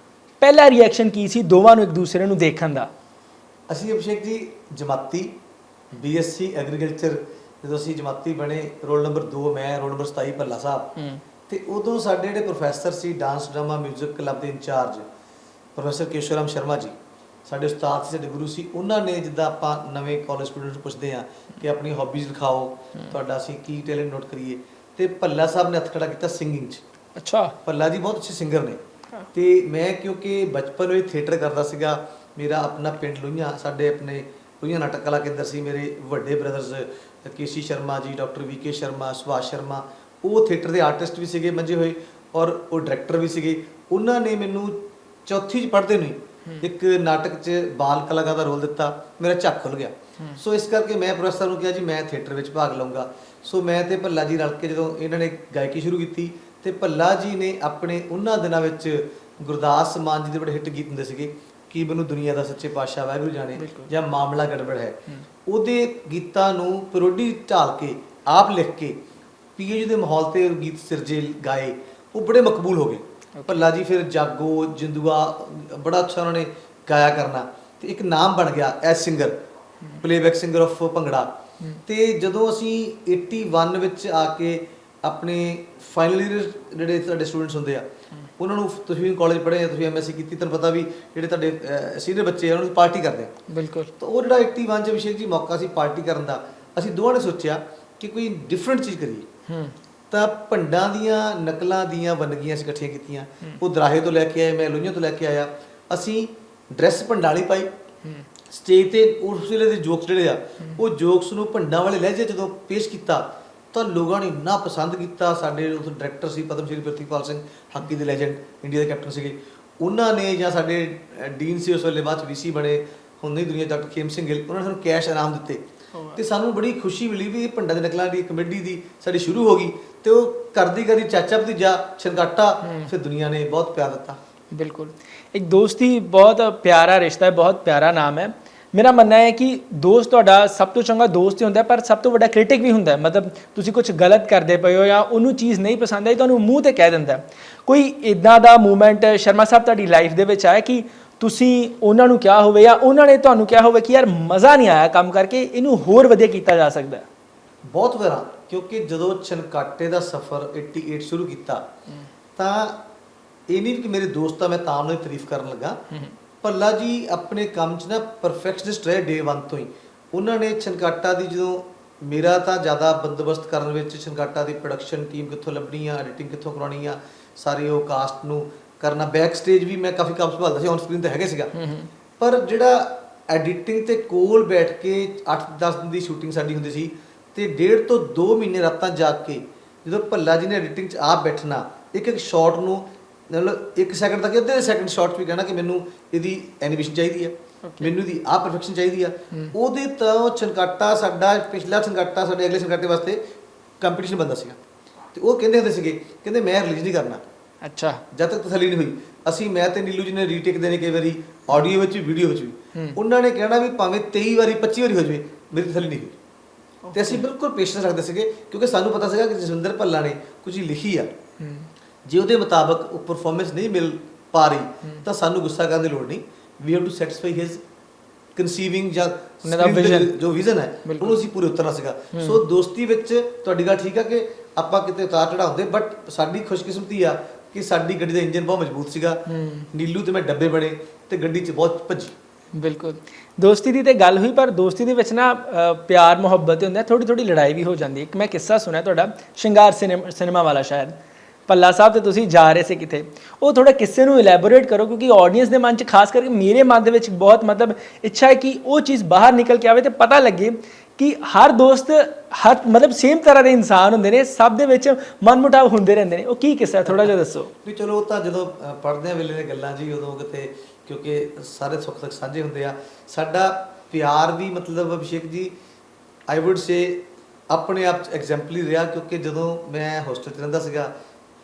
ਪਹਿਲਾ ਰਿਐਕਸ਼ਨ ਕੀ ਸੀ ਦੋਵਾਂ ਨੂੰ ਇੱਕ ਦੂਸਰੇ ਨੂੰ ਦੇਖਣ ਦਾ? ਅਸੀਂ ਅਭਿਸ਼ੇਕ ਜੀ ਜਮਾਤੀ BSc ਐਗਰੀਕਲਚਰ ਜਦੋਂ ਅਸੀਂ ਜਮਾਤੀ ਬਣੇ, ਰੋਲ ਨੰਬਰ 2 ਮੈਂ, ਰੋਲ ਨੰਬਰ 27 ਭੱਲਾ ਸਾਹਿਬ। ਤੇ ਉਦੋਂ ਸਾਡੇ ਜਿਹੜੇ ਪ੍ਰੋਫੈਸਰ ਸੀ ਡਾਂਸ ਡਰਾਮਾ ਮਿਊਜ਼ਿਕ ਕਲੱਬ ਦੇ ਇੰਚਾਰਜ ਪ੍ਰੋਫੈਸਰ ਕੇਸ਼ਵਰਾਮ ਸ਼ਰਮਾ ਜੀ, ਸਾਡੇ ਉਸਤਾਦ ਸੀ, ਸਾਡੇ ਗੁਰੂ ਸੀ। ਉਹਨਾਂ ਨੇ ਜਿੱਦਾਂ ਆਪਾਂ ਨਵੇਂ ਕਾਲਜ ਸਟੂਡੈਂਟਸ ਨੂੰ ਪੁੱਛਦੇ ਆ ਕਿ ਆਪਣੀ ਹੌਬੀਜ਼ ਲਿਖਾਓ, ਤੁਹਾਡਾ ਅਸੀਂ ਕੀ ਟੈਲੈਂਟ ਨੋਟ ਕਰੀਏ, ਤੇ ਭੱਲਾ ਸਾਹਿਬ ਨੇ ਹੱਥ ਖੜਾ ਕੀਤਾ ਸਿੰਗਿੰਗ 'ਚ। ਅੱਛਾ। ਭੱਲਾ ਜੀ ਬਹੁਤ ਅੱਛੇ ਸਿੰਗਰ ਨੇ। ਤੇ ਮੈਂ ਕਿਉਂਕਿ ਬਚਪਨ ਵਿੱਚ ਥੀਏਟਰ ਕਰਦਾ ਸੀਗਾ, ਮੇਰਾ ਆਪਣਾ ਪਿੰਡ ਲੋਹੀਆਂ, ਸਾਡੇ ਆਪਣੇ ਲੋਹੀਆਂ ਨਾਟਕ ਕਲਾ ਕੇਂਦਰ ਸੀ। ਮੇਰੇ ਵੱਡੇ ਬ੍ਰਦਰਸ ਕੇਸੀ ਸ਼ਰਮਾ ਜੀ, ਡਾਕਟਰ VK ਸ਼ਰਮਾ, ਸੁਭਾਸ਼ ਸ਼ਰਮਾ, ਉਹ ਥੀਏਟਰ ਦੇ ਆਰਟਿਸਟ ਵੀ ਸੀਗੇ ਮੰਜੇ ਹੋਏ, ਔਰ ਉਹ ਡਾਇਰੈਕਟਰ ਵੀ ਸੀਗੇ। ਉਹਨਾਂ ਨੇ ਮੈਨੂੰ ਚੌਥੀ 'ਚ ਪੜ੍ਹਦੇ ਨੂੰ ਇੱਕ ਨਾਟਕ 'ਚ ਬਾਲ ਕਲਾਕਾਰ ਦਾ ਰੋਲ ਦਿੱਤਾ, ਮੇਰਾ ਝੱਕ ਖੁੱਲ ਗਿਆ। ਸੋ ਇਸ ਕਰਕੇ ਮੈਂ ਪ੍ਰੋਫੈਸਰ ਨੂੰ ਕਿਹਾ ਜੀ ਮੈਂ ਥੀਏਟਰ ਵਿੱਚ ਭਾਗ ਲਊਂਗਾ। ਸੋ ਮੈਂ ਤੇ ਭੱਲਾ ਜੀ ਰਲ ਕੇ ਜਦੋਂ ਇਹਨਾਂ ਨੇ ਗਾਇਕੀ ਸ਼ੁਰੂ ਕੀਤੀ, ਤੇ ਭੱਲਾ ਜੀ ਨੇ ਆਪਣੇ ਉਹਨਾਂ ਦਿਨਾਂ ਵਿੱਚ ਗੁਰਦਾਸ ਮਾਨ ਜੀ ਦੇ ਬੜੇ ਹਿੱਟ ਗੀਤ ਹੁੰਦੇ ਸੀਗੇ, ਕੀ ਮੈਨੂੰ ਦੁਨੀਆ ਦਾ ਸੱਚੇ ਪਾਤਸ਼ਾਹ ਵਾਹਿਗੁਰੂ ਜਾਣੇ, ਜਾਂ ਮਾਮਲਾ ਗੜਬੜ ਹੈ, ਉਹਦੇ ਗੀਤਾਂ ਨੂੰ ਪਰੋਡੀ ਢਾਲ ਕੇ ਆਪ ਲਿਖ ਕੇ PhD ਦੇ ਮਾਹੌਲ ਤੇ ਗੀਤ ਸਿਰਜੇ ਗਾਏ, ਉਹ ਬੜੇ ਮਕਬੂਲ ਹੋ ਗਏ। ਭੱਲਾ ਜੀ ਫਿਰ ਜਾਗੋ, ਜਿੰਦੂਆ ਬੜਾ ਅੱਛਾ ਉਹਨਾਂ ਨੇ ਗਾਇਆ ਕਰਨਾ, ਤੇ ਇੱਕ ਨਾਮ ਬਣ ਗਿਆ S singer, playback singer of bhangra. ਤੇ ਜਦੋਂ ਅਸੀਂ 81 ਵਿੱਚ ਆ ਕੇ ਆਪਣੇ ਫਾਈਨਲ ਈਅਰ ਜਿਹੜੇ ਤੁਹਾਡੇ ਸਟੂਡੈਂਟਸ ਹੁੰਦੇ ਆ, ਉਹਨਾਂ ਨੂੰ, ਤੁਸੀਂ ਵੀ ਕਾਲਜ ਪੜ੍ਹੇ ਆ, ਤੁਸੀਂ MSc ਕੀਤੀ, ਤੁਹਾਨੂੰ ਪਤਾ ਵੀ ਜਿਹੜੇ ਤੁਹਾਡੇ ਸੀਨੀਅਰ ਬੱਚੇ ਆ ਉਹਨਾਂ ਨੂੰ ਪਾਰਟੀ ਕਰਦੇ ਆ। ਬਿਲਕੁਲ। ਤਾਂ ਉਹ ਜਿਹੜਾ 81 'ਚ ਅਭਿਸ਼ੇਕ ਜੀ ਮੌਕਾ ਸੀ ਪਾਰਟੀ ਕਰਨ ਦਾ, ਅਸੀਂ ਦੋਵਾਂ ਨੇ ਸੋਚਿਆ ਕਿ ਕੋਈ ਡਿਫਰੈਂਟ ਚੀਜ਼ ਕਰੀਏ। ਤਾਂ ਭੰਡਾਂ ਦੀਆਂ ਨਕਲਾਂ ਦੀਆਂ ਵੰਨਗੀਆਂ ਅਸੀਂ ਇਕੱਠੀਆਂ ਕੀਤੀਆਂ। ਉਹ ਦਰਾਹੇ ਤੋਂ ਲੈ ਕੇ ਆਏ, ਮੈਂ ਲੋਹੀਆਂ ਤੋਂ ਲੈ ਕੇ ਆਇਆ। ਅਸੀਂ ਡਰੈਸ ਭੰਡਾਂ ਵਾਲੀ ਪਾਈ, ਸਟੇਜ ਤੇ ਉਸ ਵੇਲੇ ਦੇ ਜੋਕਸ ਜਿਹੜੇ ਆ, ਉਹ ਜੋਕਸ ਨੂੰ ਭੰਡਾਂ ਵਾਲੇ ਲਹਿਜੇ ਜਦੋਂ ਪੇਸ਼ ਕੀਤਾ ਤਾਂ ਲੋਕਾਂ ਨੇ ਇੰਨਾ ਪਸੰਦ ਕੀਤਾ। ਸਾਡੇ ਉਸ ਡਾਇਰੈਕਟਰ ਸੀ ਪਦਮ ਸ਼੍ਰੀ ਪ੍ਰਿਤਪਾਲ ਸਿੰਘ, ਹਾਕੀ ਦੇ ਲੈਜੈਂਡ, ਇੰਡੀਆ ਦੇ ਕੈਪਟਨ ਸੀਗੇ, ਉਹਨਾਂ ਨੇ, ਜਾਂ ਸਾਡੇ ਡੀਨ ਸੀ ਉਸ ਵੇਲੇ, ਬਾਅਦ 'ਚ VC ਬਣੇ, ਹੁਣ ਨਹੀਂ ਦੁਨੀਆ, ਡਾਕਟਰ ਖੇਮ ਸਿੰਘ ਗਿੱਲ, ਉਹਨਾਂ ਨੇ ਸਾਨੂੰ ਕੈਸ਼ ਇਨਾਮ ਦਿੱਤੇ। ਤੇ ਸਾਨੂੰ ਬੜੀ ਖੁਸ਼ੀ ਮਿਲੀ ਵੀ ਇਹ ਭੰਡਾਂ ਦੇ ਨਕਲਾਂ ਦੀ ਕਮੇਡੀ ਦੀ ਸਾਡੀ ਸ਼ੁਰੂ ਹੋ ਗਈ। ਤੇ ਉਹ ਕਰਦੀ ਚਾਚਾ ਭਤੀਜਾ ਛਨਕਾਟਾ, ਫਿਰ ਦੁਨੀਆ ਨੇ ਬਹੁਤ ਪਿਆਰ ਦਿੱਤਾ। ਬਿਲਕੁਲ। ਇੱਕ ਦੋਸਤੀ ਬਹੁਤ ਪਿਆਰਾ ਰਿਸ਼ਤਾ ਹੈ, ਬਹੁਤ ਪਿਆਰਾ ਨਾਮ ਹੈ। ਮੇਰਾ ਮੰਨਣਾ ਹੈ ਕਿ ਦੋਸਤ ਤੁਹਾਡਾ ਸਭ ਤੋਂ ਚੰਗਾ ਦੋਸਤ ਹੀ ਹੁੰਦਾ, ਪਰ ਸਭ ਤੋਂ ਵੱਡਾ ਕ੍ਰਿਟਿਕ ਵੀ ਹੁੰਦਾ। ਮਤਲਬ ਤੁਸੀਂ ਕੁਝ ਗਲਤ ਕਰਦੇ ਪਏ ਹੋ ਜਾਂ ਉਹਨੂੰ ਚੀਜ਼ ਨਹੀਂ ਪਸੰਦ ਆਈ, ਤੁਹਾਨੂੰ ਮੂੰਹ ਤੇ ਕਹਿ ਦਿੰਦਾ। ਕੋਈ ਇੱਦਾਂ ਦਾ ਮੂਮੈਂਟ ਸ਼ਰਮਾ ਸਾਹਿਬ ਤੁਹਾਡੀ ਲਾਈਫ ਦੇ ਵਿੱਚ ਆਇਆ ਕਿ ਤੁਸੀਂ ਉਹਨਾਂ ਨੂੰ ਕਿਹਾ ਹੋਵੇ ਜਾਂ ਉਹਨਾਂ ਨੇ ਤੁਹਾਨੂੰ ਕਿਹਾ ਹੋਵੇ ਕਿ ਯਾਰ ਮਜ਼ਾ ਨਹੀਂ ਆਇਆ ਕੰਮ ਕਰਕੇ, ਇਹਨੂੰ ਹੋਰ ਵਧੀਆ ਕੀਤਾ ਜਾ ਸਕਦਾ? ਬਹੁਤ ਵਾਰ, ਕਿਉਂਕਿ ਜਦੋਂ ਛਨਕਾਟੇ ਦਾ ਸਫ਼ਰ 88 ਸ਼ੁਰੂ ਕੀਤਾ ਤਾਂ ਇਹ ਨਹੀਂ ਕਿ ਮੇਰੇ ਦੋਸਤ ਆ ਮੈਂ ਤਾਂ ਉਹਨਾਂ ਦੀ ਤਾਰੀਫ ਕਰਨ ਲੱਗਾ। ਭੱਲਾ ਜੀ ਆਪਣੇ ਕੰਮ 'ਚ ਨਾ ਪਰਫੈਕਸ਼ਨਿਸਟ ਰਹੇ ਡੇ 1 ਤੋਂ ਹੀ। ਉਹਨਾਂ ਨੇ ਛਨਕਾਟਾ ਦੀ ਜਦੋਂ ਮੇਰਾ ਤਾਂ ਜ਼ਿਆਦਾ ਬੰਦੋਬਸਤ ਕਰਨ ਵਿੱਚ ਛਨਕਾਟਾ ਦੀ ਪ੍ਰੋਡਕਸ਼ਨ ਟੀਮ ਕਿੱਥੋਂ ਲੱਭਣੀ ਆ, ਐਡੀਟਿੰਗ ਕਿੱਥੋਂ ਕਰਾਉਣੀ ਆ, ਸਾਰੇ ਉਹ ਕਾਸਟ ਨੂੰ ਕਰਨਾ, ਬੈਕ ਸਟੇਜ ਵੀ ਮੈਂ ਕਾਫੀ ਕੰਮ ਸੰਭਾਲਦਾ ਸੀ, ਔਨ ਸਕਰੀਨ ਤਾਂ ਹੈਗੇ ਸੀਗਾ। ਪਰ ਜਿਹੜਾ ਐਡੀਟਿੰਗ ਤੇ ਕੋਲ ਬੈਠ ਕੇ 8-10 ਦਿਨ ਦੀ ਸ਼ੂਟਿੰਗ ਸਾਡੀ ਹੁੰਦੀ ਸੀ ਤੇ 1.5 ਤੋਂ 2 ਮਹੀਨੇ ਰਾਤਾਂ ਜਾਗ ਕੇ ਜਦੋਂ ਭੱਲਾ ਜੀ ਨੇ ਐਡੀਟਿੰਗ 'ਚ ਆਪ ਬੈਠਣਾ, ਇੱਕ ਇੱਕ ਸ਼ਾਟ ਨੂੰ ਮਤਲਬ 1 ਸੈਕਿੰਡ ਤੱਕ ਅੱਧੇ ਸੈਕਿੰਡ ਸ਼ਾਟ ਵੀ ਕਹਿਣਾ ਕਿ ਮੈਨੂੰ ਇਹਦੀ ਐਨੀਮੇਸ਼ਨ ਚਾਹੀਦੀ ਆ, ਮੈਨੂੰ ਇਹਦੀ ਆਹ ਪਰਫੈਕਸ਼ਨ ਚਾਹੀਦੀ ਆ, ਉਹਦੇ ਤਾਂ ਛਨਕਾਟਾ ਸਾਡਾ ਪਿਛਲਾ ਛਨਕਾਟਾ ਸਾਡੇ ਅਗਲੇ ਛਨਕਾਟੇ ਵਾਸਤੇ ਕੰਪੀਟੀਸ਼ਨ ਬਣਦਾ ਸੀਗਾ। ਤੇ ਉਹ ਕਹਿੰਦੇ ਹੁੰਦੇ ਸੀਗੇ, ਕਹਿੰਦੇ ਮੈਂ ਰਿਲੀਜ਼ ਨਹੀਂ ਕਰਨਾ ਅੱਛਾ, ਜਦ ਤੱਕ ਤਸੱਲੀ ਨਹੀਂ ਹੋਈ। ਅਸੀਂ ਮੈਂ ਤੇ ਨੀਲੂ ਜੀ ਨੇ ਰੀਟੇਕ ਦੇਣੇ ਕਈ ਵਾਰੀ ਆਡੀਓ ਵਿੱਚ ਵੀ ਵੀਡੀਓ ਵਿੱਚ ਵੀ, ਉਹਨਾਂ ਨੇ ਕਹਿਣਾ ਵੀ ਭਾਵੇਂ 23 ਵਾਰੀ 25 ਵਾਰੀ ਹੋ ਜਾਵੇ ਮੇਰੀ ਤਸੱਲੀ ਨਹੀਂ ਹੋਈ। ਤੇ ਅਸੀਂ ਬਿਲਕੁਲ ਪੇਸ਼ੈਂਸ ਰੱਖਦੇ ਸੀਗੇ ਕਿਉਂਕਿ ਸਾਨੂੰ ਪਤਾ ਸੀਗਾ ਕਿ ਜਸਵਿੰਦਰ ਭੱਲਾ ਨੇ ਕੁਝ ਲਿਖੀ ਆ, ਜੇ ਉਹਦੇ ਮੁਤਾਬਕ ਉਹ ਪਰਫਾਰਮੈਂਸ ਨਹੀਂ ਮਿਲ ਪਾ ਰਹੀ ਤਾਂ ਸਾਨੂੰ ਗੁੱਸਾ ਕਰਨ ਦੀ ਲੋੜ ਨਹੀਂ। We have to satisfy his conceiving ਜਾਂ ਜੋ ਵਿਜ਼ਨ ਹੈ ਉਹਨੂੰ ਅਸੀਂ ਪੂਰੇ ਉਤਰਨਾ ਸੀਗਾ। ਸੋ ਦੋਸਤੀ ਵਿੱਚ ਤੁਹਾਡੀ ਗੱਲ ਠੀਕ ਆ ਕਿ ਆਪਾਂ ਕਿਤੇ ਉਤਾਰ ਚੜ੍ਹਾਅ ਹੁੰਦੇ, ਬਟ ਸਾਡੀ ਖੁਸ਼ਕਿਸਮਤੀ ਆ ਕਿ ਸਾਡੀ ਗੱਡੀ ਦਾ ਇੰਜਨ ਬਹੁਤ ਮਜ਼ਬੂਤ ਸੀਗਾ। ਨੀਲੂ ਤੇ ਮੈਂ ਡੱਬੇ ਬਣੇ ਤੇ ਗੱਡੀ 'ਚ ਬਹੁਤ ਭੱਜੀ। ਬਿਲਕੁਲ, ਦੋਸਤੀ ਦੀ ਤੇ ਗੱਲ ਹੋਈ, ਪਰ ਦੋਸਤੀ ਦੇ ਵਿੱਚ ਨਾ ਪਿਆਰ ਮੁਹੱਬਤ ਹੁੰਦਾ, ਥੋੜੀ ਥੋੜੀ ਲੜਾਈ ਵੀ ਹੋ ਜਾਂਦੀ ਹੈ। ਇੱਕ ਮੈਂ ਕਿੱਸਾ ਸੁਣਿਆ ਤੁਹਾਡਾ ਸ਼ਿੰਗਾਰ ਸਿਨੇਮਾ ਵਾਲਾ, ਸ਼ਾਇਦ ਭੱਲਾ ਸਾਹਿਬ ਤੇ ਤੁਸੀਂ ਜਾ ਰਹੇ ਸੀ ਕਿਤੇ, ਉਹ ਥੋੜਾ ਕਿੱਸੇ ਨੂੰ ਇਲੈਬੋਰੇਟ ਕਰੋ ਕਿਉਂਕਿ ਆਡੀਅנס ਦੇ ਮਨ 'ਚ ਖਾਸ ਕਰਕੇ ਮੇਰੇ ਮਨ ਦੇ ਵਿੱਚ ਬਹੁਤ ਮਤਲਬ ਇੱਛਾ ਹੈ ਕਿ ਉਹ ਚੀਜ਼ ਬਾਹਰ ਨਿਕਲ ਕੇ ਆਵੇ ਤੇ ਪਤਾ ਲੱਗੇ ਕਿ ਹਰ ਦੋਸਤ ਹਰ ਮਤਲਬ ਸੇਮ ਤਰ੍ਹਾਂ ਦੇ ਇਨਸਾਨ ਹੁੰਦੇ ਨੇ, ਸਭ ਦੇ ਵਿੱਚ ਮਨਮੁਟਾਵ ਹੁੰਦੇ ਰਹਿੰਦੇ ਨੇ। ਉਹ ਕੀ ਕਿੱਸਾ ਥੋੜਾ ਜਿਹਾ ਦੱਸੋ। ਵੀ ਚਲੋ ਉਹ ਤਾਂ ਜਦੋਂ ਪੜ੍ਹਦੇ ਵੇਲੇ ਦੀਆਂ ਗੱਲਾਂ ਜੀ, ਉਦੋਂ ਕਿਤੇ ਕਿਉਂਕਿ ਸਾਰੇ ਸੁੱਖ ਤੱਕ ਸਾਂਝੇ ਹੁੰਦੇ ਆ। ਸਾਡਾ ਪਿਆਰ ਵੀ ਮਤਲਬ ਅਭਿਸ਼ੇਕ ਜੀ ਆਈ ਵੁੱਡ ਸੇ ਆਪਣੇ ਆਪ 'ਚ ਐਗਜ਼ੈਂਪਲਰੀ ਰਿਹਾ ਕਿਉਂਕਿ ਜਦੋਂ ਮੈਂ ਹੋਸਟਲ 'ਚ ਰਹਿੰਦਾ ਸੀਗਾ,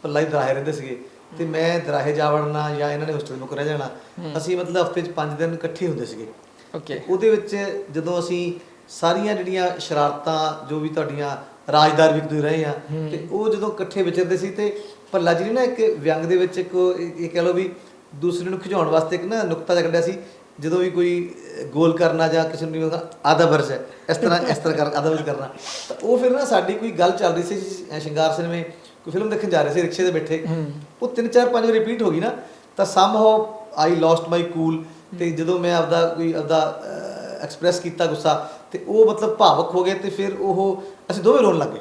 ਭੱਲਾ ਹੀ ਦਰਾਹੇ ਰਹਿੰਦੇ ਸੀਗੇ ਤੇ ਮੈਂ ਦਰਾਹੇ ਜਾ ਵੜਨਾ ਜਾਂ ਇਹਨਾਂ ਨੇ ਹੋਸਟਲ ਮੁੱਕ ਰਹਿ ਜਾਣਾ। ਅਸੀਂ ਮਤਲਬ ਹਫਤੇ 'ਚ 5 ਦਿਨ ਇਕੱਠੇ ਹੁੰਦੇ ਸੀਗੇ। ਓਕੇ, ਉਹਦੇ ਵਿੱਚ ਜਦੋਂ ਅਸੀਂ ਸਾਰੀਆਂ ਜਿਹੜੀਆਂ ਸ਼ਰਾਰਤਾਂ ਜੋ ਵੀ ਤੁਹਾਡੀਆਂ ਰਾਜਦਾਰ ਵਿਕਦੇ ਰਹੇ ਆ ਤੇ ਉਹ ਜਦੋਂ ਇਕੱਠੇ ਵਿਚਰਦੇ ਸੀ ਤੇ ਭੱਲਾ ਜੀ ਨੇ ਨਾ ਇੱਕ ਵਿਅੰਗ ਦੇ ਵਿੱਚ ਇੱਕ ਇਹ ਕਹਿ ਲਓ ਵੀ ਦੂਸਰੇ ਨੂੰ ਖਿਚਾਉਣ ਵਾਸਤੇ ਇੱਕ ਨਾ ਨੁਕਤਾ ਜਿਹਾ ਕੱਢਿਆ ਸੀ, ਜਦੋਂ ਵੀ ਕੋਈ ਗੋਲ ਕਰਨਾ ਜਾਂ ਕਿਸੇ ਨੂੰ ਆਦਾ ਵਰਜ ਹੈ ਇਸ ਤਰ੍ਹਾਂ ਕਰ ਆਦਾ ਵਰਜ ਕਰਨਾ। ਤਾਂ ਉਹ ਫਿਰ ਨਾ ਸਾਡੀ ਕੋਈ ਗੱਲ ਚੱਲ ਰਹੀ ਸੀ ਸ਼ਿੰਗਾਰ ਸਿਨੇਮੇ ਕੋਈ ਫਿਲਮ ਦੇਖਣ ਜਾ ਰਹੇ ਸੀ, ਰਿਕਸ਼ੇ 'ਤੇ ਬੈਠੇ, ਉਹ 3-4-5 ਵਾਰ ਰਿਪੀਟ ਹੋ ਗਈ ਨਾ, ਤਾਂ ਸਮਹਾਉ ਆਈ ਲੋਸਟ ਮਾਈ ਕੂਲ। ਤੇ ਜਦੋਂ ਮੈਂ ਆਪਦਾ ਐਕਸਪ੍ਰੈਸ ਕੀਤਾ ਗੁੱਸਾ ਤੇ ਉਹ ਮਤਲਬ ਭਾਵਕ ਹੋ ਗਏ ਤੇ ਫਿਰ ਉਹ ਅਸੀਂ ਦੋਵੇਂ ਰੋਣ ਲੱਗ ਗਏ।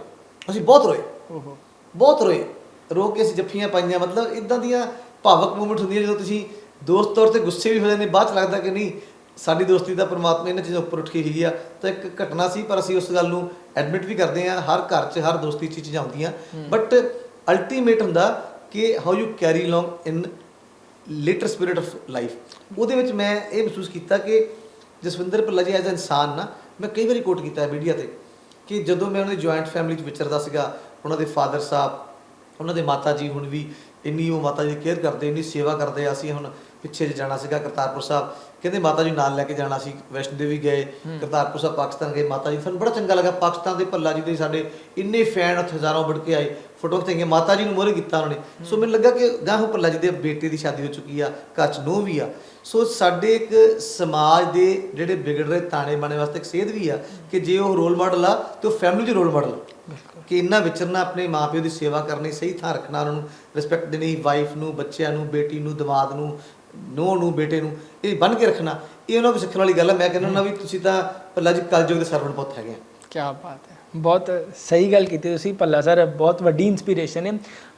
ਅਸੀਂ ਬਹੁਤ ਰੋਏ ਰੋ ਕੇ ਅਸੀਂ ਜੱਫੀਆਂ ਪਾਈਆਂ। ਮਤਲਬ ਇਦਾਂ ਦੀਆਂ ਭਾਵਕ ਮੂਮੈਂਟ ਹੁੰਦੀਆਂ ਜਦੋਂ ਤੁਸੀਂ ਦੋਸਤ ਤੌਰ ਤੇ ਗੁੱਸੇ ਵੀ ਹੋ ਜਾਂਦੇ, ਬਾਅਦ 'ਚ ਲੱਗਦਾ ਕਿ ਨਹੀਂ ਸਾਡੀ ਦੋਸਤੀ ਦਾ ਪਰਮਾਤਮਾ ਇਹਨਾਂ ਚੀਜ਼ਾਂ ਉੱਪਰ ਉੱਠ ਕੇ ਹੀ ਆ। ਤਾਂ ਇੱਕ ਘਟਨਾ ਸੀ, ਪਰ ਅਸੀਂ ਉਸ ਗੱਲ ਨੂੰ ਐਡਮਿਟ ਵੀ ਕਰਦੇ ਹਾਂ। ਹਰ ਘਰ 'ਚ ਹਰ ਦੋਸਤੀ 'ਚ ਚੀਜ਼ਾਂ ਹੁੰਦੀਆਂ, ਬਟ ਅਲਟੀਮੇਟ ਹੁੰਦਾ ਕਿ how you carry along in later spirit of life. ਉਹਦੇ ਵਿੱਚ ਮੈਂ ਇਹ ਮਹਿਸੂਸ ਕੀਤਾ ਕਿ ਜਸਵਿੰਦਰ ਭੱਲਾ ਜੀ ਐਜ਼ ਅ ਇਨਸਾਨ ਨਾ, ਮੈਂ ਕਈ ਵਾਰੀ ਕੋਟ ਕੀਤਾ ਮੀਡੀਆ 'ਤੇ ਕਿ ਜਦੋਂ ਮੈਂ ਉਹਨਾਂ ਦੀ ਜੁਆਇੰਟ ਫੈਮਿਲੀ 'ਚ ਵਿਚਰਦਾ ਸੀਗਾ, ਉਹਨਾਂ ਦੇ ਫਾਦਰ ਸਾਹਿਬ, ਉਹਨਾਂ ਦੇ ਮਾਤਾ ਜੀ ਹੁਣ ਵੀ ਇੰਨੀ ਉਹ ਮਾਤਾ ਜੀ ਦੀ ਕੇਅਰ ਕਰਦੇ, ਇੰਨੀ ਸੇਵਾ ਕਰਦੇ। ਅਸੀਂ ਹੁਣ ਪਿੱਛੇ ਜੇ ਜਾਣਾ ਸੀਗਾ ਕਰਤਾਰਪੁਰ ਸਾਹਿਬ, ਕਹਿੰਦੇ ਮਾਤਾ ਜੀ ਨਾਲ ਲੈ ਕੇ ਜਾਣਾ ਸੀ, ਵੈਸ਼ਨੋ ਦੇਵੀ ਗਏ, ਕਰਤਾਰਪੁਰ ਸਾਹਿਬ ਪਾਕਿਸਤਾਨ ਗਏ, ਮਾਤਾ ਜੀ ਸਾਨੂੰ ਬੜਾ ਚੰਗਾ ਲੱਗਾ। ਪਾਕਿਸਤਾਨ ਦੇ ਭੱਲਾ ਜੀ ਦੇ ਸਾਡੇ ਇੰਨੇ ਫੈਨ ਉੱਥੇ ਹਜ਼ਾਰਾਂ ਵੜ ਕੇ ਆਏ, ਫੋਟੋ ਖਿਚਾਈਆਂ, ਮਾਤਾ ਜੀ ਨੂੰ ਮੋਹਰੇ ਕੀਤਾ ਉਹਨਾਂ ਨੇ। ਸੋ ਮੈਨੂੰ ਲੱਗਾ ਕਿ ਗਾਹ ਉਹ ਭੱਲਾ ਜੀ ਦੇ ਬੇਟੇ ਦੀ ਸ਼ਾਦੀ ਹੋ ਚੁੱਕੀ ਆ, ਘਰ 'ਚ ਨੂੰਹ ਵੀ ਆ। ਸੋ ਸਾਡੇ ਇੱਕ ਸਮਾਜ ਦੇ ਜਿਹੜੇ ਵਿਗੜ ਰਹੇ ਤਾਣੇ ਬਾਣੇ ਵਾਸਤੇ ਇੱਕ ਸੇਧ ਵੀ ਆ ਕਿ ਜੇ ਉਹ ਰੋਲ ਮਾਡਲ ਆ ਤੇ ਉਹ ਫੈਮਿਲੀ 'ਚ ਰੋਲ ਮਾਡਲ ਕਿ ਇੰਨਾ ਵਿਚਰਨਾ, ਆਪਣੇ ਮਾਂ ਪਿਓ ਦੀ ਸੇਵਾ ਕਰਨੀ, ਸਹੀ ਥਾਂ ਰੱਖਣਾ, ਉਹਨਾਂ ਨੂੰ ਰਿਸਪੈਕਟ ਦੇਣੀ, ਵਾਈਫ ਨੂੰ, ਬੱਚਿਆਂ ਨੂੰ, ਬੇਟੀ ਨੂੰ, ਦਮਾਦ ਨੂੰ, ਨੂੰਹ ਨੂੰ, ਬੇਟੇ ਨੂੰ, ਇਹ ਬੰਨ੍ਹ ਕੇ ਰੱਖਣਾ, ਇਹ ਉਹਨਾਂ ਕੋਲ ਸਿੱਖਣ ਵਾਲੀ ਗੱਲ ਹੈ। ਮੈਂ ਕਹਿੰਦਾ ਵੀ ਤੁਸੀਂ ਤਾਂ ਭੱਲਾ ਜੀ ਕਲਯੁਗ ਦੇ ਸਰਵਣ ਪੁੱਤ ਹੈਗੇ ਆ। ਕੀ ਬਾਤ ਹੈ, ਬਹੁਤ ਸਹੀ ਗੱਲ ਕੀਤੀ ਤੁਸੀਂ। ਭੱਲਾ ਸਰ ਬਹੁਤ ਵੱਡੀ ਇੰਸਪੀਰੇਸ਼ਨ ਹੈ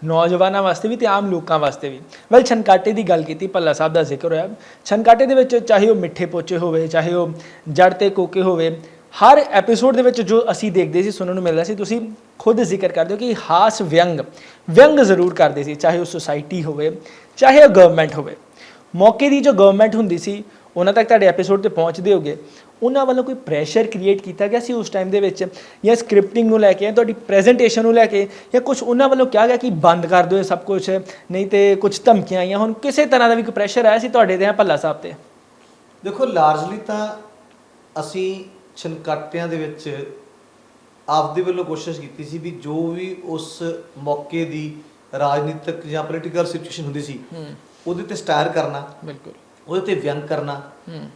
ਨੌਜਵਾਨਾਂ ਵਾਸਤੇ ਵੀ ਤੇ ਆਮ ਲੋਕਾਂ ਵਾਸਤੇ ਵੀ। ਵੈਲ ਛਨਕਾਟੇ ਦੀ ਗੱਲ ਕੀਤੀ, ਭੱਲਾ ਸਾਹਿਬ ਦਾ ਜ਼ਿਕਰ ਹੋਇਆ। ਛਨਕਾਟੇ ਦੇ ਵਿੱਚ ਚਾਹੇ ਉਹ ਮਿੱਠੇ ਪੋਚੇ ਹੋਵੇ, ਚਾਹੇ ਉਹ ਜੜ ਤੇ ਕੋਕੇ ਹੋਵੇ, ਹਰ ਐਪੀਸੋਡ ਦੇ ਵਿੱਚ ਜੋ ਅਸੀਂ ਦੇਖਦੇ ਸੀ, ਸੁਣਨ ਨੂੰ ਮਿਲਦਾ ਸੀ, ਤੁਸੀਂ ਖੁਦ ਜ਼ਿਕਰ ਕਰਦੇ ਹੋ ਕਿ ਹਾਸ ਵਿਅੰਗ ਜ਼ਰੂਰ ਕਰਦੇ ਸੀ, ਚਾਹੇ ਉਹ ਸੁਸਾਇਟੀ ਹੋਵੇ, ਚਾਹੇ ਉਹ ਗਵਰਨਮੈਂਟ ਹੋਵੇ। ਮੌਕੇ ਦੀ ਜੋ ਗਵਰਨਮੈਂਟ ਹੁੰਦੀ ਸੀ ਉਹਨਾਂ ਤੱਕ ਤੁਹਾਡੇ ਐਪੀਸੋਡ ਤੇ ਪਹੁੰਚਦੇ ਹੋਗੇ, ਉਹਨਾਂ ਵੱਲੋਂ ਕੋਈ ਪ੍ਰੈਸ਼ਰ ਕ੍ਰੀਏਟ ਕੀਤਾ ਗਿਆ ਸੀ ਉਸ ਟਾਈਮ ਦੇ ਵਿੱਚ, ਜਾਂ ਸਕ੍ਰਿਪਟਿੰਗ ਨੂੰ ਲੈ ਕੇ, ਜਾਂ ਤੁਹਾਡੀ ਪ੍ਰੈਜੈਂਟੇਸ਼ਨ ਨੂੰ ਲੈ ਕੇ, ਜਾਂ ਕੁਝ ਉਹਨਾਂ ਵੱਲੋਂ ਕਿਹਾ ਗਿਆ ਕਿ ਬੰਦ ਕਰ ਦਿਓ ਇਹ ਸਭ ਕੁਝ, ਨਹੀਂ ਤੇ ਕੁਝ ਧਮਕੀਆਂ ਆਈਆਂ ਹੁਣ, ਕਿਸੇ ਤਰ੍ਹਾਂ ਦਾ ਵੀ ਕੋਈ ਪ੍ਰੈਸ਼ਰ ਆਇਆ ਸੀ ਤੁਹਾਡੇ 'ਤੇ ਜਾਂ ਭੱਲਾ ਸਾਹਿਬ 'ਤੇ? ਦੇਖੋ, ਲਾਰਜਲੀ ਤਾਂ ਅਸੀਂ ਛਨਕਾਟਿਆਂ ਦੇ ਵਿੱਚ ਆਪਦੇ ਵੱਲੋਂ ਕੋਸ਼ਿਸ਼ ਕੀਤੀ ਸੀ ਵੀ ਜੋ ਵੀ ਉਸ ਮੌਕੇ ਦੀ ਰਾਜਨੀਤਿਕ ਜਾਂ ਪੋਲੀਟੀਕਲ ਸਿਚੁਏਸ਼ਨ ਹੁੰਦੀ ਸੀ ਉਹਦੇ ਤੇ ਸਟਾਰ ਕਰਨਾ, ਬਿਲਕੁਲ ਉਹਦੇ ਤੇ ਵਿਅੰਗ ਕਰਨਾ।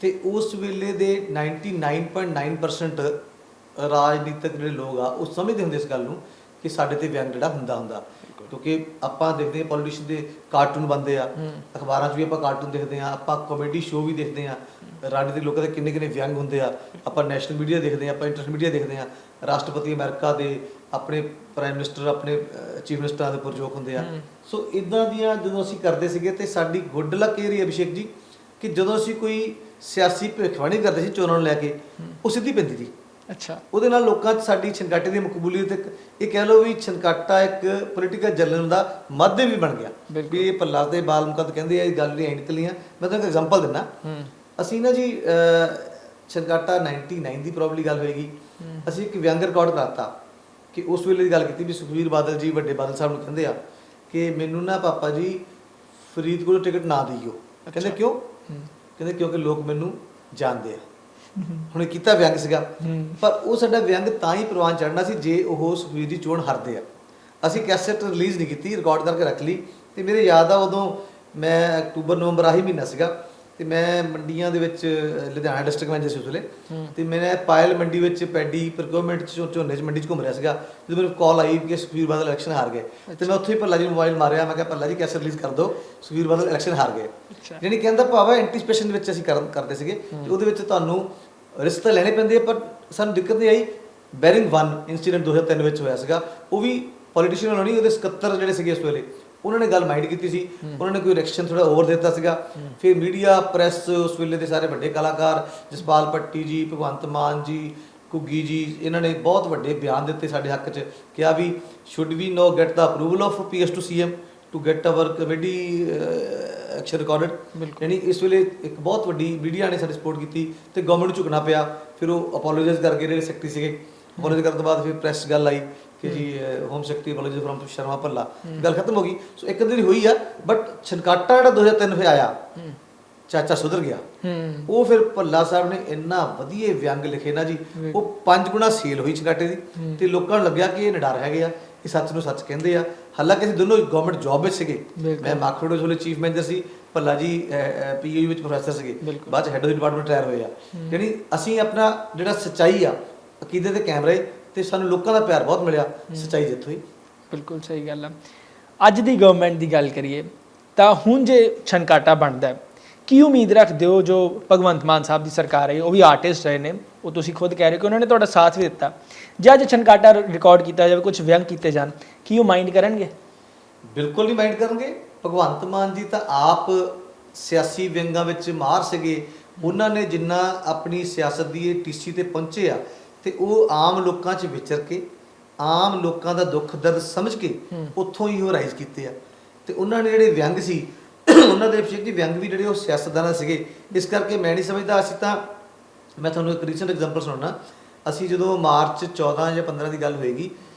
ਤੇ ਉਸ ਵੇਲੇ ਦੇ 99.9% ਰਾਜਨੀਤਿਕ ਜਿਹੜੇ ਲੋਕ ਆ ਉਹ ਸਮਝਦੇ ਹੁੰਦੇ ਇਸ ਗੱਲ ਨੂੰ ਕਿ ਸਾਡੇ ਤੇ ਵਿਅੰਗ ਜਿਹੜਾ ਹੁੰਦਾ ਕਿਉਂਕਿ ਆਪਾਂ ਦੇਖਦੇ ਹਾਂ ਪੋਲੀਟੀਸ਼ੀਅਨ ਦੇ ਕਾਰਟੂਨ ਬਣਦੇ ਆ, ਅਖਬਾਰਾਂ 'ਚ ਵੀ ਆਪਾਂ ਕਾਰਟੂਨ ਦੇਖਦੇ ਆ, ਆਪਾਂ ਕਾਮੇਡੀ ਸ਼ੋਅ ਵੀ ਦੇਖਦੇ ਆ, ਰਾਜਨੀਤਿਕ ਦੇ ਲੋਕਾਂ ਦੇ ਕਿੰਨੇ ਵਿਅੰਗ ਹੁੰਦੇ ਆ, ਆਪਾਂ ਨੈਸ਼ਨਲ ਮੀਡੀਆ ਦੇਖਦੇ ਆ, ਆਪਾਂ ਇੰਟਰਨੈਸ਼ਨਲ ਮੀਡੀਆ ਦੇਖਦੇ ਆ, ਰਾਸ਼ਟਰਪਤੀ ਅਮਰੀਕਾ ਦੇ ਆਪਣੇ ਪ੍ਰਾਈਮ ਮਿਨਿਸਟਰ ਆਪਣੇ ਚੀਫ ਮਿਨਿਸਟਰਾਂ ਦੇ ਉੱਪਰ ਜੋਕ ਹੁੰਦੇ ਆ। ਸੋ ਇਦਾਂ ਦੀਆਂ ਜਦੋਂ ਅਸੀਂ ਕਰਦੇ ਸੀਗੇ ਤੇ ਸਾਡੀ ਗੁੱਡ ਲੱਕ ਇਹ ਰਹੀ ਅਭਿਸ਼ੇਕ ਜੀ ਕਿ ਜਦੋਂ ਅਸੀਂ ਕੋਈ ਸਿਆਸੀ ਭਵਿੱਖਬਾਣੀ ਕਰਦੇ ਸੀ ਚੋਣਾਂ ਨੂੰ ਲੈ ਕੇ, ਉਹ ਸਿੱਧੀ ਪੈਂਦੀ ਸੀ। ਅੱਛਾ, ਉਹਦੇ ਨਾਲ ਲੋਕਾਂ 'ਚ ਸਾਡੀ ਛਣਕਾਟੇ ਦੀ ਮਕਬੂਲੀਅਤ ਇਹ ਕਹਿ ਲਓ ਵੀ ਛਣਕਾਟਾ ਇੱਕ ਪੋਲੀਟੀਕਲ ਜਰਨਲ ਦਾ ਮਾਧਿਅਮ ਵੀ ਬਣ ਗਿਆ ਵੀ ਇਹ ਭੱਲਾ ਤੇ ਬਾਲ ਮੁਕੱਦ ਕਹਿੰਦੇ ਆ ਇਹ ਗੱਲ ਨਹੀਂ ਨਿਕਲੀਆਂ। ਮੈਂ ਤੁਹਾਨੂੰ ਐਗਜ਼ਾਮਪਲ ਦਿੰਦਾ, ਅਸੀਂ ਨਾ ਜੀ ਛਣਕਾਟਾ 99 ਦੀ ਪ੍ਰੋਬਬਲੀ ਗੱਲ ਹੋਏਗੀ, ਅਸੀਂ ਇੱਕ ਵਿਅੰਗ ਰਿਕਾਰਡ ਕਰਾਤਾ ਕਿ ਉਸ ਵੇਲੇ ਦੀ ਗੱਲ ਕੀਤੀ ਵੀ ਸੁਖਬੀਰ ਬਾਦਲ ਜੀ ਵੱਡੇ ਬਾਦਲ ਸਾਹਿਬ ਨੂੰ ਕਹਿੰਦੇ ਆ ਕਿ ਮੈਨੂੰ ਨਾ ਪਾਪਾ ਜੀ ਫਰੀਦਕੋਟ ਟਿਕਟ ਨਾ ਦਿਓ। ਕਹਿੰਦੇ ਕਿਉਂ? ਕਹਿੰਦੇ ਕਿਉਂਕਿ ਲੋਕ ਮੈਨੂੰ ਜਾਣਦੇ ਆ। ਹੁਣ ਕੀਤਾ ਵਿਅੰਗ ਸੀਗਾ, ਪਰ ਉਹ ਸਾਡਾ ਵਿਅੰਗ ਤਾਂ ਹੀ ਪ੍ਰਵਾਨ ਚੜ੍ਹਨਾ ਸੀ ਜੇ ਉਹ ਸੁਖਬੀਰ ਦੀ ਚੋਣ ਹਾਰਦੇ ਆ। ਅਸੀਂ ਕੈਸੇਟ ਰਿਲੀਜ਼ ਨਹੀਂ ਕੀਤੀ, ਰਿਕਾਰਡ ਕਰਕੇ ਰੱਖ ਲਈ। ਤੇ ਮੇਰੇ ਯਾਦ ਆ ਉਦੋਂ ਮੈਂ ਅਕਤੂਬਰ ਨਵੰਬਰ ਆਹੀ ਮਹੀਨਾ ਸੀਗਾ ਤੇ ਮੈਂ ਮੰਡੀਆਂ ਦੇ ਵਿੱਚ ਲੁਧਿਆਣਾ ਡਿਸਟ੍ਰਿਕਟ ਮੈਨੇਜਰ ਸੀ ਉਸ ਵੇਲੇ, ਤੇ ਮੈਂ ਪਾਇਲ ਮੰਡੀ ਵਿੱਚ ਪੈਡੀ ਪ੍ਰੋਕਿਊਰਮੈਂਟ ਝੋਨੇ 'ਚ ਮੰਡੀ 'ਚ ਘੁੰਮ ਰਿਹਾ ਸੀਗਾ ਜਦੋਂ ਮੈਨੂੰ ਕਾਲ ਆਈ ਕਿ ਸੁਖਬੀਰ ਬਾਦਲ ਇਲੈਕਸ਼ਨ ਹਾਰ ਗਏ। ਤੇ ਮੈਂ ਉੱਥੇ ਹੀ ਭੱਲਾ ਜੀ ਨੂੰ ਮੋਬਾਈਲ ਮਾਰਿਆ, ਮੈਂ ਕਿਹਾ ਭੱਲਾ ਜੀ ਕੈਸੇਟ ਰਿਲੀਜ਼ ਕਰ ਦਿਓ, ਸੁਖਬੀਰ ਬਾਦਲ ਇਲੈਕਸ਼ਨ ਹਾਰ ਗਏ। ਯਾਨੀ ਕਹਿੰਦਾ ਭਾਵਾ ਐਂਟੀਸਪੇਸ਼ਨ ਦੇ ਵਿੱਚ ਅਸੀਂ ਕਰਦੇ ਸੀਗੇ ਤੇ ਉਹਦੇ ਵਿੱਚ ਤੁਹਾਨੂੰ ਰਿਸਕ ਤਾਂ ਲੈਣੇ ਪੈਂਦੇ ਆ, ਪਰ ਸਾਨੂੰ ਦਿੱਕਤ ਨਹੀਂ ਆਈ। ਬੈਰਿੰਗ 1 ਇਨਸੀਡੈਂਟ 2003 ਵਿੱਚ ਹੋਇਆ ਸੀਗਾ, ਉਹ ਵੀ ਪੋਲੀਟੀਸ਼ੀਅਨ ਵੱਲੋਂ ਨਹੀਂ, ਉਹਦੇ ਸਕੱਤਰ ਜਿਹੜੇ ਸੀਗੇ ਉਸ ਵੇਲੇ ਉਹਨਾਂ ਨੇ ਗੱਲ ਮਾਈਂਡ ਕੀਤੀ ਸੀ, ਉਹਨਾਂ ਨੇ ਕੋਈ ਰਿਐਕਸ਼ਨ ਥੋੜਾ ਓਵਰ ਦਿੱਤਾ ਸੀਗਾ। ਫਿਰ ਮੀਡੀਆ ਪ੍ਰੈਸ ਉਸ ਵੇਲੇ ਦੇ ਸਾਰੇ ਵੱਡੇ ਕਲਾਕਾਰ ਜਸਪਾਲ ਭੱਟੀ ਜੀ, ਭਗਵੰਤ ਮਾਨ ਜੀ, ਘੁੱਗੀ ਜੀ, ਇਹਨਾਂ ਨੇ ਬਹੁਤ ਵੱਡੇ ਬਿਆਨ ਦਿੱਤੇ ਸਾਡੇ ਹੱਕ 'ਚ, ਕਿਹਾ ਵੀ should we know get the approval of PS to CM to get our comedy action recorded. ਯਾਨੀ ਇਸ ਵੇਲੇ ਇੱਕ ਬਹੁਤ ਵੱਡੀ ਮੀਡੀਆ ਨੇ ਸਾਡੀ ਸਪੋਰਟ ਕੀਤੀ ਤੇ ਗਵਰਨਮੈਂਟ ਨੂੰ ਝੁਕਣਾ ਪਿਆ। ਫਿਰ ਉਹ ਅਪੋਲੋਜਾਈਜ਼ ਕਰਕੇ ਜਿਹੜੇ ਸੈਕਟਰੀ ਸੀਗੇ, ਅਪੋਲੋਜਾਈਜ਼ ਕਰਨ ਤੋਂ ਬਾਅਦ ਫਿਰ ਪ੍ਰੈਸ ਗੱਲ ਆਈ ਕਿ ਜੀ home secretary apologise firm Sharma Bhalla, ਗੱਲ ਖਤਮ ਹੋ ਗਈ। ਸੋ ਇੱਕ ਦਿਨ ਹੋਈ ਆ, ਬਟ ਛਣਕਾਟਾ ਜਿਹੜਾ 2003 ਫਿਰ ਆਇਆ, ਚਾਚਾ ਸੁਧਰ ਗਿਆ। ਉਹ ਫਿਰ ਭੱਲਾ ਸਾਹਿਬ ਨੇ ਇੰਨਾ ਵਧੀਆ ਵਿਅੰਗ ਲਿਖੇ ਨਾ ਜੀ, ਉਹ 5 ਗੁਣਾ ਸੇਲ ਹੋਈ ਛਣਕਾਟੇ ਦੀ ਤੇ ਲੋਕਾਂ ਨੂੰ ਲੱਗਿਆ ਕਿ ਇਹ ਨਿਡਰ ਹੈਗੇ ਆ, ਇਹ ਸੱਚ ਨੂੰ ਸੱਚ ਕਹਿੰਦੇ ਆ। ਹਾਲਾਂਕਿ ਅਸੀਂ ਦੋਨੋਂ ਗਵਰਨਮੈਂਟ ਜੌਬ ਵਿੱਚ ਸੀਗੇ, ਮੈਂ ਮਾਰਕੀਟ ਵੇਲੇ ਚੀਫ ਮੈਨੇਜਰ ਸੀ, ਭੱਲਾ ਜੀ ਪੀਯੂ ਵਿੱਚ ਪ੍ਰੋਫੈਸਰ ਸੀਗੇ, ਬਾਅਦ ਚ ਹੈਡ ਆਫ ਡਿਪਾਰਟਮੈਂਟ ਰਿਟਾਇਰ ਹੋਏ ਆ। ਯਾਨੀ ਅਸੀਂ ਆਪਣਾ ਜਿਹੜਾ ਸੱਚਾਈ ਆ, ਅਕੀਦੇ ਤੇ ਕੈਮਰੇ ਤੇ ਸਾਨੂੰ ਲੋਕਾਂ ਦਾ ਪਿਆਰ ਬਹੁਤ ਮਿਲਿਆ, ਸੱਚਾਈ ਜਿੱਤ ਹੋਈ। ਬਿਲਕੁਲ ਸਹੀ ਗੱਲ ਆ। ਅੱਜ ਦੀ ਗਵਰਨਮੈਂਟ ਦੀ ਗੱਲ ਕਰੀਏ ਤਾਂ ਹੁਣ ਜੇ ਛਣਕਾਟਾ ਬਣਦਾ, ਕੀ ਉਮੀਦ ਰੱਖਦੇ ਹੋ? ਜੋ ਭਗਵੰਤ ਮਾਨ ਸਾਹਿਬ ਦੀ ਸਰਕਾਰ ਹੈ, ਉਹ ਵੀ ਆਰਟਿਸਟ ਰਹੇ ਨੇ, ਉਹ ਤੁਸੀਂ ਖੁਦ ਕਹਿ ਰਹੇ ਕਿ ਉਹਨਾਂ ਨੇ ਤੁਹਾਡਾ ਸਾਥ ਵੀ ਦਿੱਤਾ। ਜੇ ਅੱਜ ਛਣਕਾਟਾ ਰਿਕਾਰਡ ਕੀਤਾ ਜਾਵੇ, ਕੁਝ ਵਿਅੰਗ ਕੀਤੇ ਜਾਣ, ਕੀ ਉਹ ਮਾਈਂਡ ਕਰਨਗੇ? ਬਿਲਕੁਲ ਨਹੀਂ ਮਾਈਂਡ ਕਰਨਗੇ। ਭਗਵੰਤ ਮਾਨ ਜੀ ਤਾਂ ਆਪ ਸਿਆਸੀ ਵਿਅੰਗਾਂ ਵਿੱਚ ਮਾਹਰ ਸੀਗੇ। ਉਹਨਾਂ ਨੇ ਜਿੰਨਾ ਆਪਣੀ ਸਿਆਸਤ ਦੀ ਇਹ ਟੀਸੀ ਤੇ ਪਹੁੰਚੇ ਆ, ਤੇ ਉਹ ਆਮ ਲੋਕਾਂ 'ਚ ਵਿਚਰ ਕੇ, ਆਮ ਲੋਕਾਂ ਦਾ ਦੁੱਖ ਦਰਦ ਸਮਝ ਕੇ ਉੱਥੋਂ ਹੀ ਉਹ ਰਾਈਜ਼ ਕੀਤੇ ਆ। ਤੇ ਉਹਨਾਂ ਨੇ ਜਿਹੜੇ ਵਿਅੰਗ ਸੀ, ਉਹਨਾਂ ਦੇ ਅਭਿਸ਼ੇਕ ਜੀ ਵਿਅੰਗ ਵੀ ਜਿਹੜੇ ਉਹ ਸਿਆਸਤਦਾਨਾਂ ਸੀਗੇ। ਇਸ ਕਰਕੇ ਮੈਂ ਨਹੀਂ ਸਮਝਦਾ, ਅਸੀਂ ਤਾਂ, ਮੈਂ ਤੁਹਾਨੂੰ ਇੱਕ ਰੀਸੈਂਟ ਐਗਜ਼ਾਮਪਲ ਸੁਣਾਉਣਾ। ਅਸੀਂ ਜਦੋਂ ਮਾਰਚ 14 ਜਾਂ 15 ਦੀ ਗੱਲ ਹੋਏਗੀ,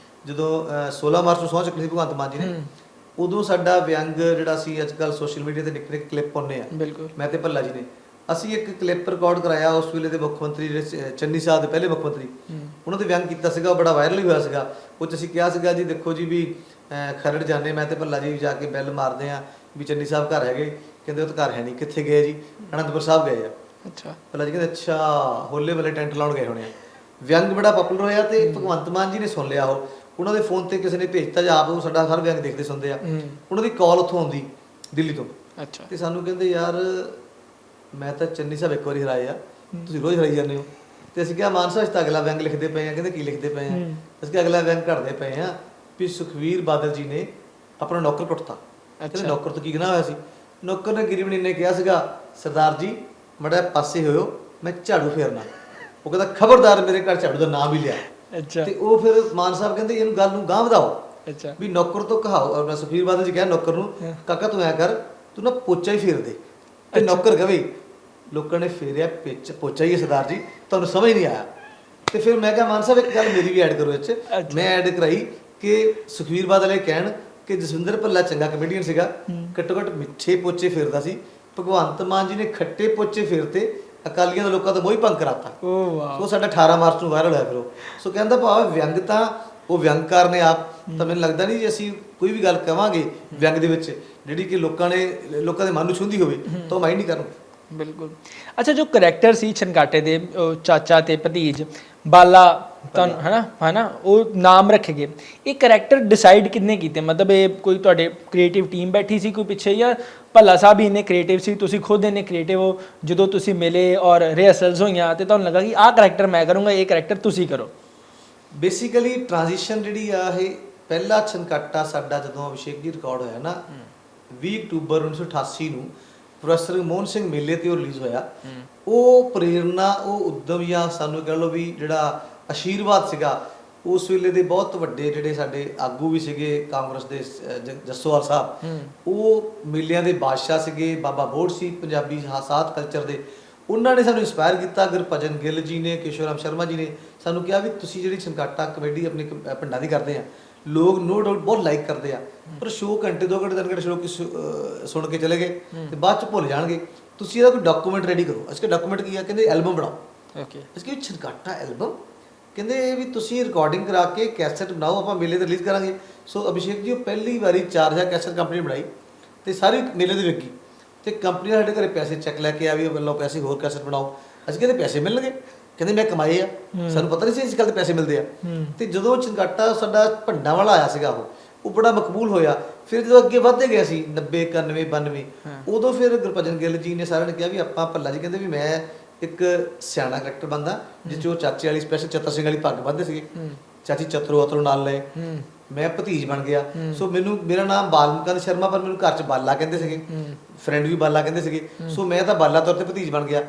ਜਦੋਂ 16 ਮਾਰਚ ਨੂੰ ਸਹੁੰ ਚੱਕਣੀ ਸੀ ਭਗਵੰਤ ਮਾਨ ਜੀ ਨੇ, ਉਦੋਂ ਸਾਡਾ ਵਿਅੰਗ ਜਿਹੜਾ ਸੀ, ਅੱਜ ਕੱਲ੍ਹ ਸੋਸ਼ਲ ਮੀਡੀਆ ਤੇ ਨਿੱਕੇ ਨਿੱਕੇ ਕਲਿੱਪ ਪਾਉਂਦੇ ਆ, ਮੈਂ ਤੇ ਭੱਲਾ ਜੀ ਨੇ, ਅਸੀਂ ਇੱਕ ਕਲਿੱਪ ਰਿਕਾਰਡ ਕਰਾਇਆ। ਉਸ ਵੇਲੇ ਦੇ ਮੁੱਖ ਮੰਤਰੀ ਜਿਹੜੇ ਚੰਨੀ ਸਾਹਿਬ ਦੇ ਪਹਿਲੇ ਮੁੱਖ ਮੰਤਰੀ, ਉਹਨਾਂ ਤੇ ਵਿਅੰਗ ਕੀਤਾ ਸੀਗਾ, ਉਹ ਬੜਾ ਵਾਇਰਲ ਵੀ ਹੋਇਆ ਸੀਗਾ। ਉਹ 'ਚ ਅਸੀਂ ਕਿਹਾ ਸੀਗਾ ਜੀ ਦੇਖੋ ਜੀ ਵੀ ਖਰੜ ਜਾਂਦੇ, ਮੈਂ ਤੇ ਭੱਲਾ ਜੀ ਜਾ ਕੇ ਬੈਲ ਮਾਰਦੇ ਆ ਵੀ ਚੰਨੀ ਸਾਹਿਬ ਘਰ ਹੈਗੇ, ਕਹਿੰਦੇ ਉਹ ਤਾਂ ਘਰ ਹੈ ਨਹੀਂ, ਕਿੱਥੇ ਗਏ ਜੀ? ਅਨੰਦਪੁਰ ਸਾਹਿਬ ਗਏ ਆ। ਅੱਛਾ, ਭੱਲਾ ਜੀ ਕਹਿੰਦੇ ਅੱਛਾ, ਹੋਲੇ ਵੇਲੇ ਟੈਂਟ ਲਾਉਣ ਗਏ ਹੋਣੇ ਆ। ਵਿਅੰਗ ਬੜਾ ਪਪੂਲਰ ਹੋਇਆ ਤੇ ਭਗਵੰਤ ਮਾਨ ਜੀ ਨੇ ਸੁਣ ਲਿਆ। ਉਹ ਉਹਨਾਂ ਦੇ ਫੋਨ ਤੇ ਕਿਸੇ ਨੇ ਭੇਜਤਾ ਜਾਂ ਆਪ ਉਹ ਸਾਡਾ ਹਰ ਵਿਅੰਗ ਦੇਖਦੇ ਸੁਣਦੇ ਆ, ਉਹਨਾਂ ਦੀ ਕਾਲ ਉੱਥੋਂ ਆਉਂਦੀ ਦਿੱਲੀ ਤੋਂ। ਅੱਛਾ, ਤੇ ਸਾਨੂੰ ਕਹਿੰਦੇ ਯਾਰ ਮੈਂ ਤਾਂ ਚੰਨੀ ਸਾਹਿਬ ਇੱਕ ਵਾਰੀ ਹਰਾਏ ਆ, ਤੁਸੀਂ ਰੋਜ਼ ਹਰਾਈ ਜਾਂਦੇ ਹੋ। ਤੇ ਅਸੀਂ ਕਿਹਾ ਮਾਨ ਸਾਹਿਬ ਤਾਂ ਅਗਲਾ ਵਿਅੰਗ ਲਿਖਦੇ ਪਏ ਆ। ਕਹਿੰਦੇ ਕੀ ਲਿਖਦੇ ਪਏ ਆ? ਅਸੀਂ ਕਿਹਾ ਅਗਲਾ ਵਿਅੰਗ ਘੜਦੇ ਪਏ ਆ ਵੀ ਸੁਖਬੀਰ ਬਾਦਲ ਜੀ ਨੇ ਆਪਣਾ ਨੌਕਰ ਕੁੱਟਤਾ। ਕਹਿੰਦੇ ਨੌਕਰ ਤੋਂ ਕੀ ਗੁਨਾਹ ਹੋਇਆ ਸੀ? ਨੌਕਰ ਨੇ ਗਰੀਬਣੀ ਨੇ ਕਿਹਾ ਸੀਗਾ ਸਰਦਾਰ ਜੀ ਮੜਾ ਪਾਸੇ ਹੋਇਓ, ਮੈਂ ਝਾੜੂ ਫੇਰਨਾ। ਉਹ ਕਹਿੰਦਾ ਖਬਰਦਾਰ ਮੇਰੇ ਘਰ ਝਾੜੂ ਦਾ ਨਾਮ ਵੀ ਲਿਆ। ਅੱਛਾ, ਤੇ ਉਹ ਫਿਰ ਮਾਨ ਸਾਹਿਬ ਕਹਿੰਦੇ ਇਹਨੂੰ ਗੱਲ ਨੂੰ ਗਾਂਹ ਵਧਾਓ। ਅੱਛਾ, ਵੀ ਨੌਕਰ ਤੋਂ ਕਹਾਓ। ਮੈਂ ਸੁਖਬੀਰ ਬਾਦਲ ਜੀ ਕਿਹਾ ਨੌਕਰ ਨੂੰ, ਕਾਕਾ ਤੂੰ ਐ ਕਰ, ਤੂੰ ਨਾ ਪੋਚਾ ਹੀ ਫੇਰ ਦੇ। ਤੇ ਨੌਕਰ ਕਹੇ ਲੋਕਾਂ ਨੇ ਫੇਰਿਆ ਪੋਚਾ ਹੀ ਹੈ ਸਰਦਾਰ ਜੀ, ਤੁਹਾਨੂੰ ਸਮਝ ਨਹੀਂ ਆਇਆ। ਤੇ ਫਿਰ ਮੈਂ ਕਿਹਾ ਮਾਨ ਸਾਹਿਬ ਇੱਕ ਗੱਲ ਮੇਰੀ ਵੀ ਐਡ ਕਰੋ ਇਹ 'ਚ। ਮੈਂ ਐਡ ਕਰਾਈ ਕਿ ਸੁਖਬੀਰ ਬਾਦਲ ਇਹ ਕਹਿਣ ਕਿ ਜਸਵਿੰਦਰ ਭੱਲਾ ਚੰਗਾ ਕਮੇਡੀਅਨ ਸੀਗਾ, ਘੱਟੋ ਘੱਟ ਮਿੱਠੇ ਪੋਚੇ ਫੇਰਦਾ ਸੀ। ਭਗਵੰਤ ਮਾਨ ਜੀ ਨੇ ਖੱਟੇ ਪੋਚੇ ਫੇਰਤੇ, ਅਕਾਲੀਆਂ ਦੇ ਲੋਕਾਂ ਦਾ ਮੋਹ ਹੀ ਭੰਗ ਕਰਾਤਾ। ਉਹ ਸਾਡਾ 18 ਮਾਰਚ ਨੂੰ ਵਾਇਰਲ ਹੋਇਆ ਫਿਰ ਉਹ। ਸੋ ਕਹਿੰਦਾ ਭਾਵ ਵਿਅੰਗ ਤਾਂ ਉਹ ਵਿਅੰਗਕਾਰ ਨੇ ਆਪ, ਤਾਂ ਮੈਨੂੰ ਲੱਗਦਾ ਨਹੀਂ ਜੇ ਅਸੀਂ ਕੋਈ ਵੀ ਗੱਲ ਕਵਾਂਗੇ ਵਿਅੰਗ ਦੇ ਵਿੱਚ ਜਿਹੜੀ ਕਿ ਲੋਕਾਂ ਦੇ ਮਨ ਨੂੰ ਛੂੰਹਦੀ ਹੋਵੇ ਤਾਂ ਉਹ ਮਾਈਂਡ ਨਹੀਂ ਕਰਨਗੇ। ਬਿਲਕੁਲ। ਅੱਛਾ, ਜੋ ਕਰੈਕਟਰ ਸੀ ਛਨਕਾਟੇ ਦੇ, ਉਹ ਚਾਚਾ ਤੇ ਭਤੀਜ ਬਾਲਾ, ਤੁਹਾਨੂੰ ਹੈ ਨਾ ਉਹ ਨਾਮ ਰੱਖੇ ਗਏ, ਇਹ ਕਰੈਕਟਰ ਡਿਸਾਈਡ ਕਿੰਨੇ ਕੀਤੇ? ਮਤਲਬ ਇਹ ਕੋਈ ਤੁਹਾਡੇ ਕ੍ਰੀਏਟਿਵ ਟੀਮ ਬੈਠੀ ਸੀ ਕੋਈ ਪਿੱਛੇ, ਜਾਂ ਭੱਲਾ ਸਾਹਿਬ ਹੀ ਇੰਨੇ ਕ੍ਰੀਏਟਿਵ ਸੀ, ਤੁਸੀਂ ਖੁਦ ਇੰਨੇ ਕ੍ਰੀਏਟਿਵ ਹੋ, ਜਦੋਂ ਤੁਸੀਂ ਮਿਲੇ ਔਰ ਰਿਹਰਸਲਸ ਹੋਈਆਂ ਤੇ ਤੁਹਾਨੂੰ ਲੱਗਾ ਕਿ ਆਹ ਕਰੈਕਟਰ ਮੈਂ ਕਰੂੰਗਾ, ਇਹ ਕਰੈਕਟਰ ਤੁਸੀਂ ਕਰੋ? ਬੇਸਿਕਲੀ ਟ੍ਰਾਂਜੀਸ਼ਨ ਜਿਹੜੀ ਆ, ਇਹ ਪਹਿਲਾ ਛਨਕਾਟਾ ਸਾਡਾ ਜਦੋਂ ਅਭਿਸ਼ੇਕ ਜੀ ਰਿਕਾਰਡ ਹੋਇਆ ਨਾ 20 ਅਕਤੂਬਰ 1988 ਨੂੰ ਪ੍ਰੋਫੈਸਰ ਮੋਹਨ ਸਿੰਘ ਮੇਲੇ ਤੇ ਉਹ ਰਿਲੀਜ਼ ਹੋਇਆ। ਉਹ ਪ੍ਰੇਰਨਾ, ਉਹ ਉਦਮ, ਜਾਂ ਸਾਨੂੰ ਕਹਿ ਲਓ ਵੀ ਜਿਹੜਾ ਆਸ਼ੀਰਵਾਦ ਸੀਗਾ, ਉਸ ਵੇਲੇ ਦੇ ਬਹੁਤ ਵੱਡੇ ਜਿਹੜੇ ਸਾਡੇ ਆਗੂ ਵੀ ਸੀਗੇ ਕਾਂਗਰਸ ਦੇ, ਜੱਸੋਵਾਲ ਸਾਹਿਬ, ਉਹ ਮੇਲਿਆਂ ਦੇ ਬਾਦਸ਼ਾਹ ਸੀਗੇ, ਬਾਬਾ ਬੋੜ ਸੀ ਪੰਜਾਬੀ ਸਾਧ ਕਲਚਰ ਦੇ, ਉਹਨਾਂ ਨੇ ਸਾਨੂੰ ਇੰਸਪਾਇਰ ਕੀਤਾ। ਗੁਰਭਜਨ ਗਿੱਲ ਜੀ ਨੇ, ਕੇਸ਼ਵਰਾਮ ਸ਼ਰਮਾ ਜੀ ਨੇ ਸਾਨੂੰ ਕਿਹਾ ਵੀ ਤੁਸੀਂ ਜਿਹੜੀ ਛਨਕਾਟਾ ਕਮੇਡੀ ਆਪਣੀ ਪਿੰਡਾਂ ਦੀ ਕਰਦੇ ਆ, ਲੋਕ ਨੋ ਡਾਊਟ ਬਹੁਤ ਲਾਈਕ ਕਰਦੇ ਆ, ਪਰ ਸ਼ੋਅ ਘੰਟੇ 2 ਘੰਟੇ 3 ਘੰਟੇ ਸ਼ੋਅ ਸੁਣ ਕੇ ਚਲੇ ਗਏ ਤੇ ਬਾਅਦ ਚ ਭੁੱਲ ਜਾਣਗੇ, ਤੁਸੀਂ ਇਹਦਾ ਕੋਈ ਡਾਕੂਮੈਂਟ ਰੈਡੀ ਕਰੋ। ਅਸੀਂ ਕਿ ਡਾਕੂਮੈਂਟ ਕੀ ਆ? ਕਹਿੰਦੇ ਐਲਬਮ ਬਣਾਓ। ਓਕੇ, ਅਸੀਂ ਕਿ ਛਨਕਾਟਾ ਐਲਬਮ, ਕਹਿੰਦੇ ਵੀ ਤੁਸੀਂ ਰਿਕਾਰਡਿੰਗ ਕਰਾ ਕੇ ਕੈਸਟ ਬਣਾਓ, ਆਪਾਂ ਮੇਲੇ ਤੇ ਰਿਲੀਜ਼ ਕਰਾਂਗੇ। ਸੋ ਅਭਿਸ਼ੇਕ ਜੀ ਉਹ ਪਹਿਲੀ ਵਾਰੀ 4000 ਕੈਸਟ ਕੰਪਨੀ ਬਣਾਈ ਤੇ ਸਾਰੀ ਮੇਲੇ ਦੇ ਵਿਕੀ, ਤੇ ਕੰਪਨੀ ਸਾਡੇ ਘਰੇ ਪੈਸੇ ਚੈੱਕ ਲੈ ਕੇ ਆ ਵੀ ਵੱਲੋਂ ਪੈਸੇ ਹੋਰ ਕੈਸਟ ਬਣਾਓ। ਅਸੀਂ ਕਹਿੰਦੇ ਪੈਸੇ ਮਿਲਣਗੇ, ਕਹਿੰਦੇ ਮੈਂ ਕਮਾਏ ਆ, ਸਾਨੂੰ ਪਤਾ ਨਹੀਂ ਸੀ ਇਸ ਗੱਲ ਦੇ ਪੈਸੇ ਮਿਲਦੇ ਆ। ਤੇ ਜਦੋਂ ਛਨਕਾਟਾ ਸਾਡਾ ਭੰਡਾਂ ਵਾਲਾ ਆਇਆ ਸੀਗਾ, ਉਹ ਬੜਾ ਮਕਬੂਲ ਹੋਇਆ। ਫਿਰ ਜਦੋਂ ਅੱਗੇ ਵੱਧਦੇ ਗਏ ਸੀ 90 91 92, ਉਦੋਂ ਫਿਰ ਗੁਰਭਜਨ ਗਿੱਲ ਜੀ ਨੇ ਸਾਰਿਆਂ ਨੇ ਕਿਹਾ ਵੀ ਆਪਾਂ, ਭੱਲਾ ਜੀ ਕਹਿੰਦੇ ਵੀ ਮੈਂ ਇੱਕ ਸਿਆਣਾ ਕਰੈਕਟਰ ਬੰਦਾ, ਜਿਸ 'ਚ ਉਹ ਚਾਚੇ ਵਾਲੀ ਸਪੈਸ਼ਲ ਚਤਰ ਸਿੰਘ ਵਾਲੀ ਪੱਗ ਬੰਨ੍ਹਦੇ ਸੀਗੇ, ਚਾਚੀ ਚਤਰੋ ਅਤਰੋ ਨਾਲ ਲਏ, ਮੈਂ ਭਤੀਜ ਬਣ ਗਿਆ। ਸੋ ਮੇਰਾ ਨਾਮ ਬਾਲਮੁਕੰਦ ਸ਼ਰਮਾ, ਪਰ ਮੈਨੂੰ ਘਰ 'ਚ ਬਾਲਾ ਕਹਿੰਦੇ ਸੀਗੇ, ਫਰੈਂਡ ਵੀ ਬਾਲਾ ਕਹਿੰਦੇ ਸੀਗੇ। ਸੋ ਮੈਂ ਤਾਂ ਬਾਲਾ ਤੌਰ ਤੇ ਭਤੀਜ ਬਣ ਗਿਆ,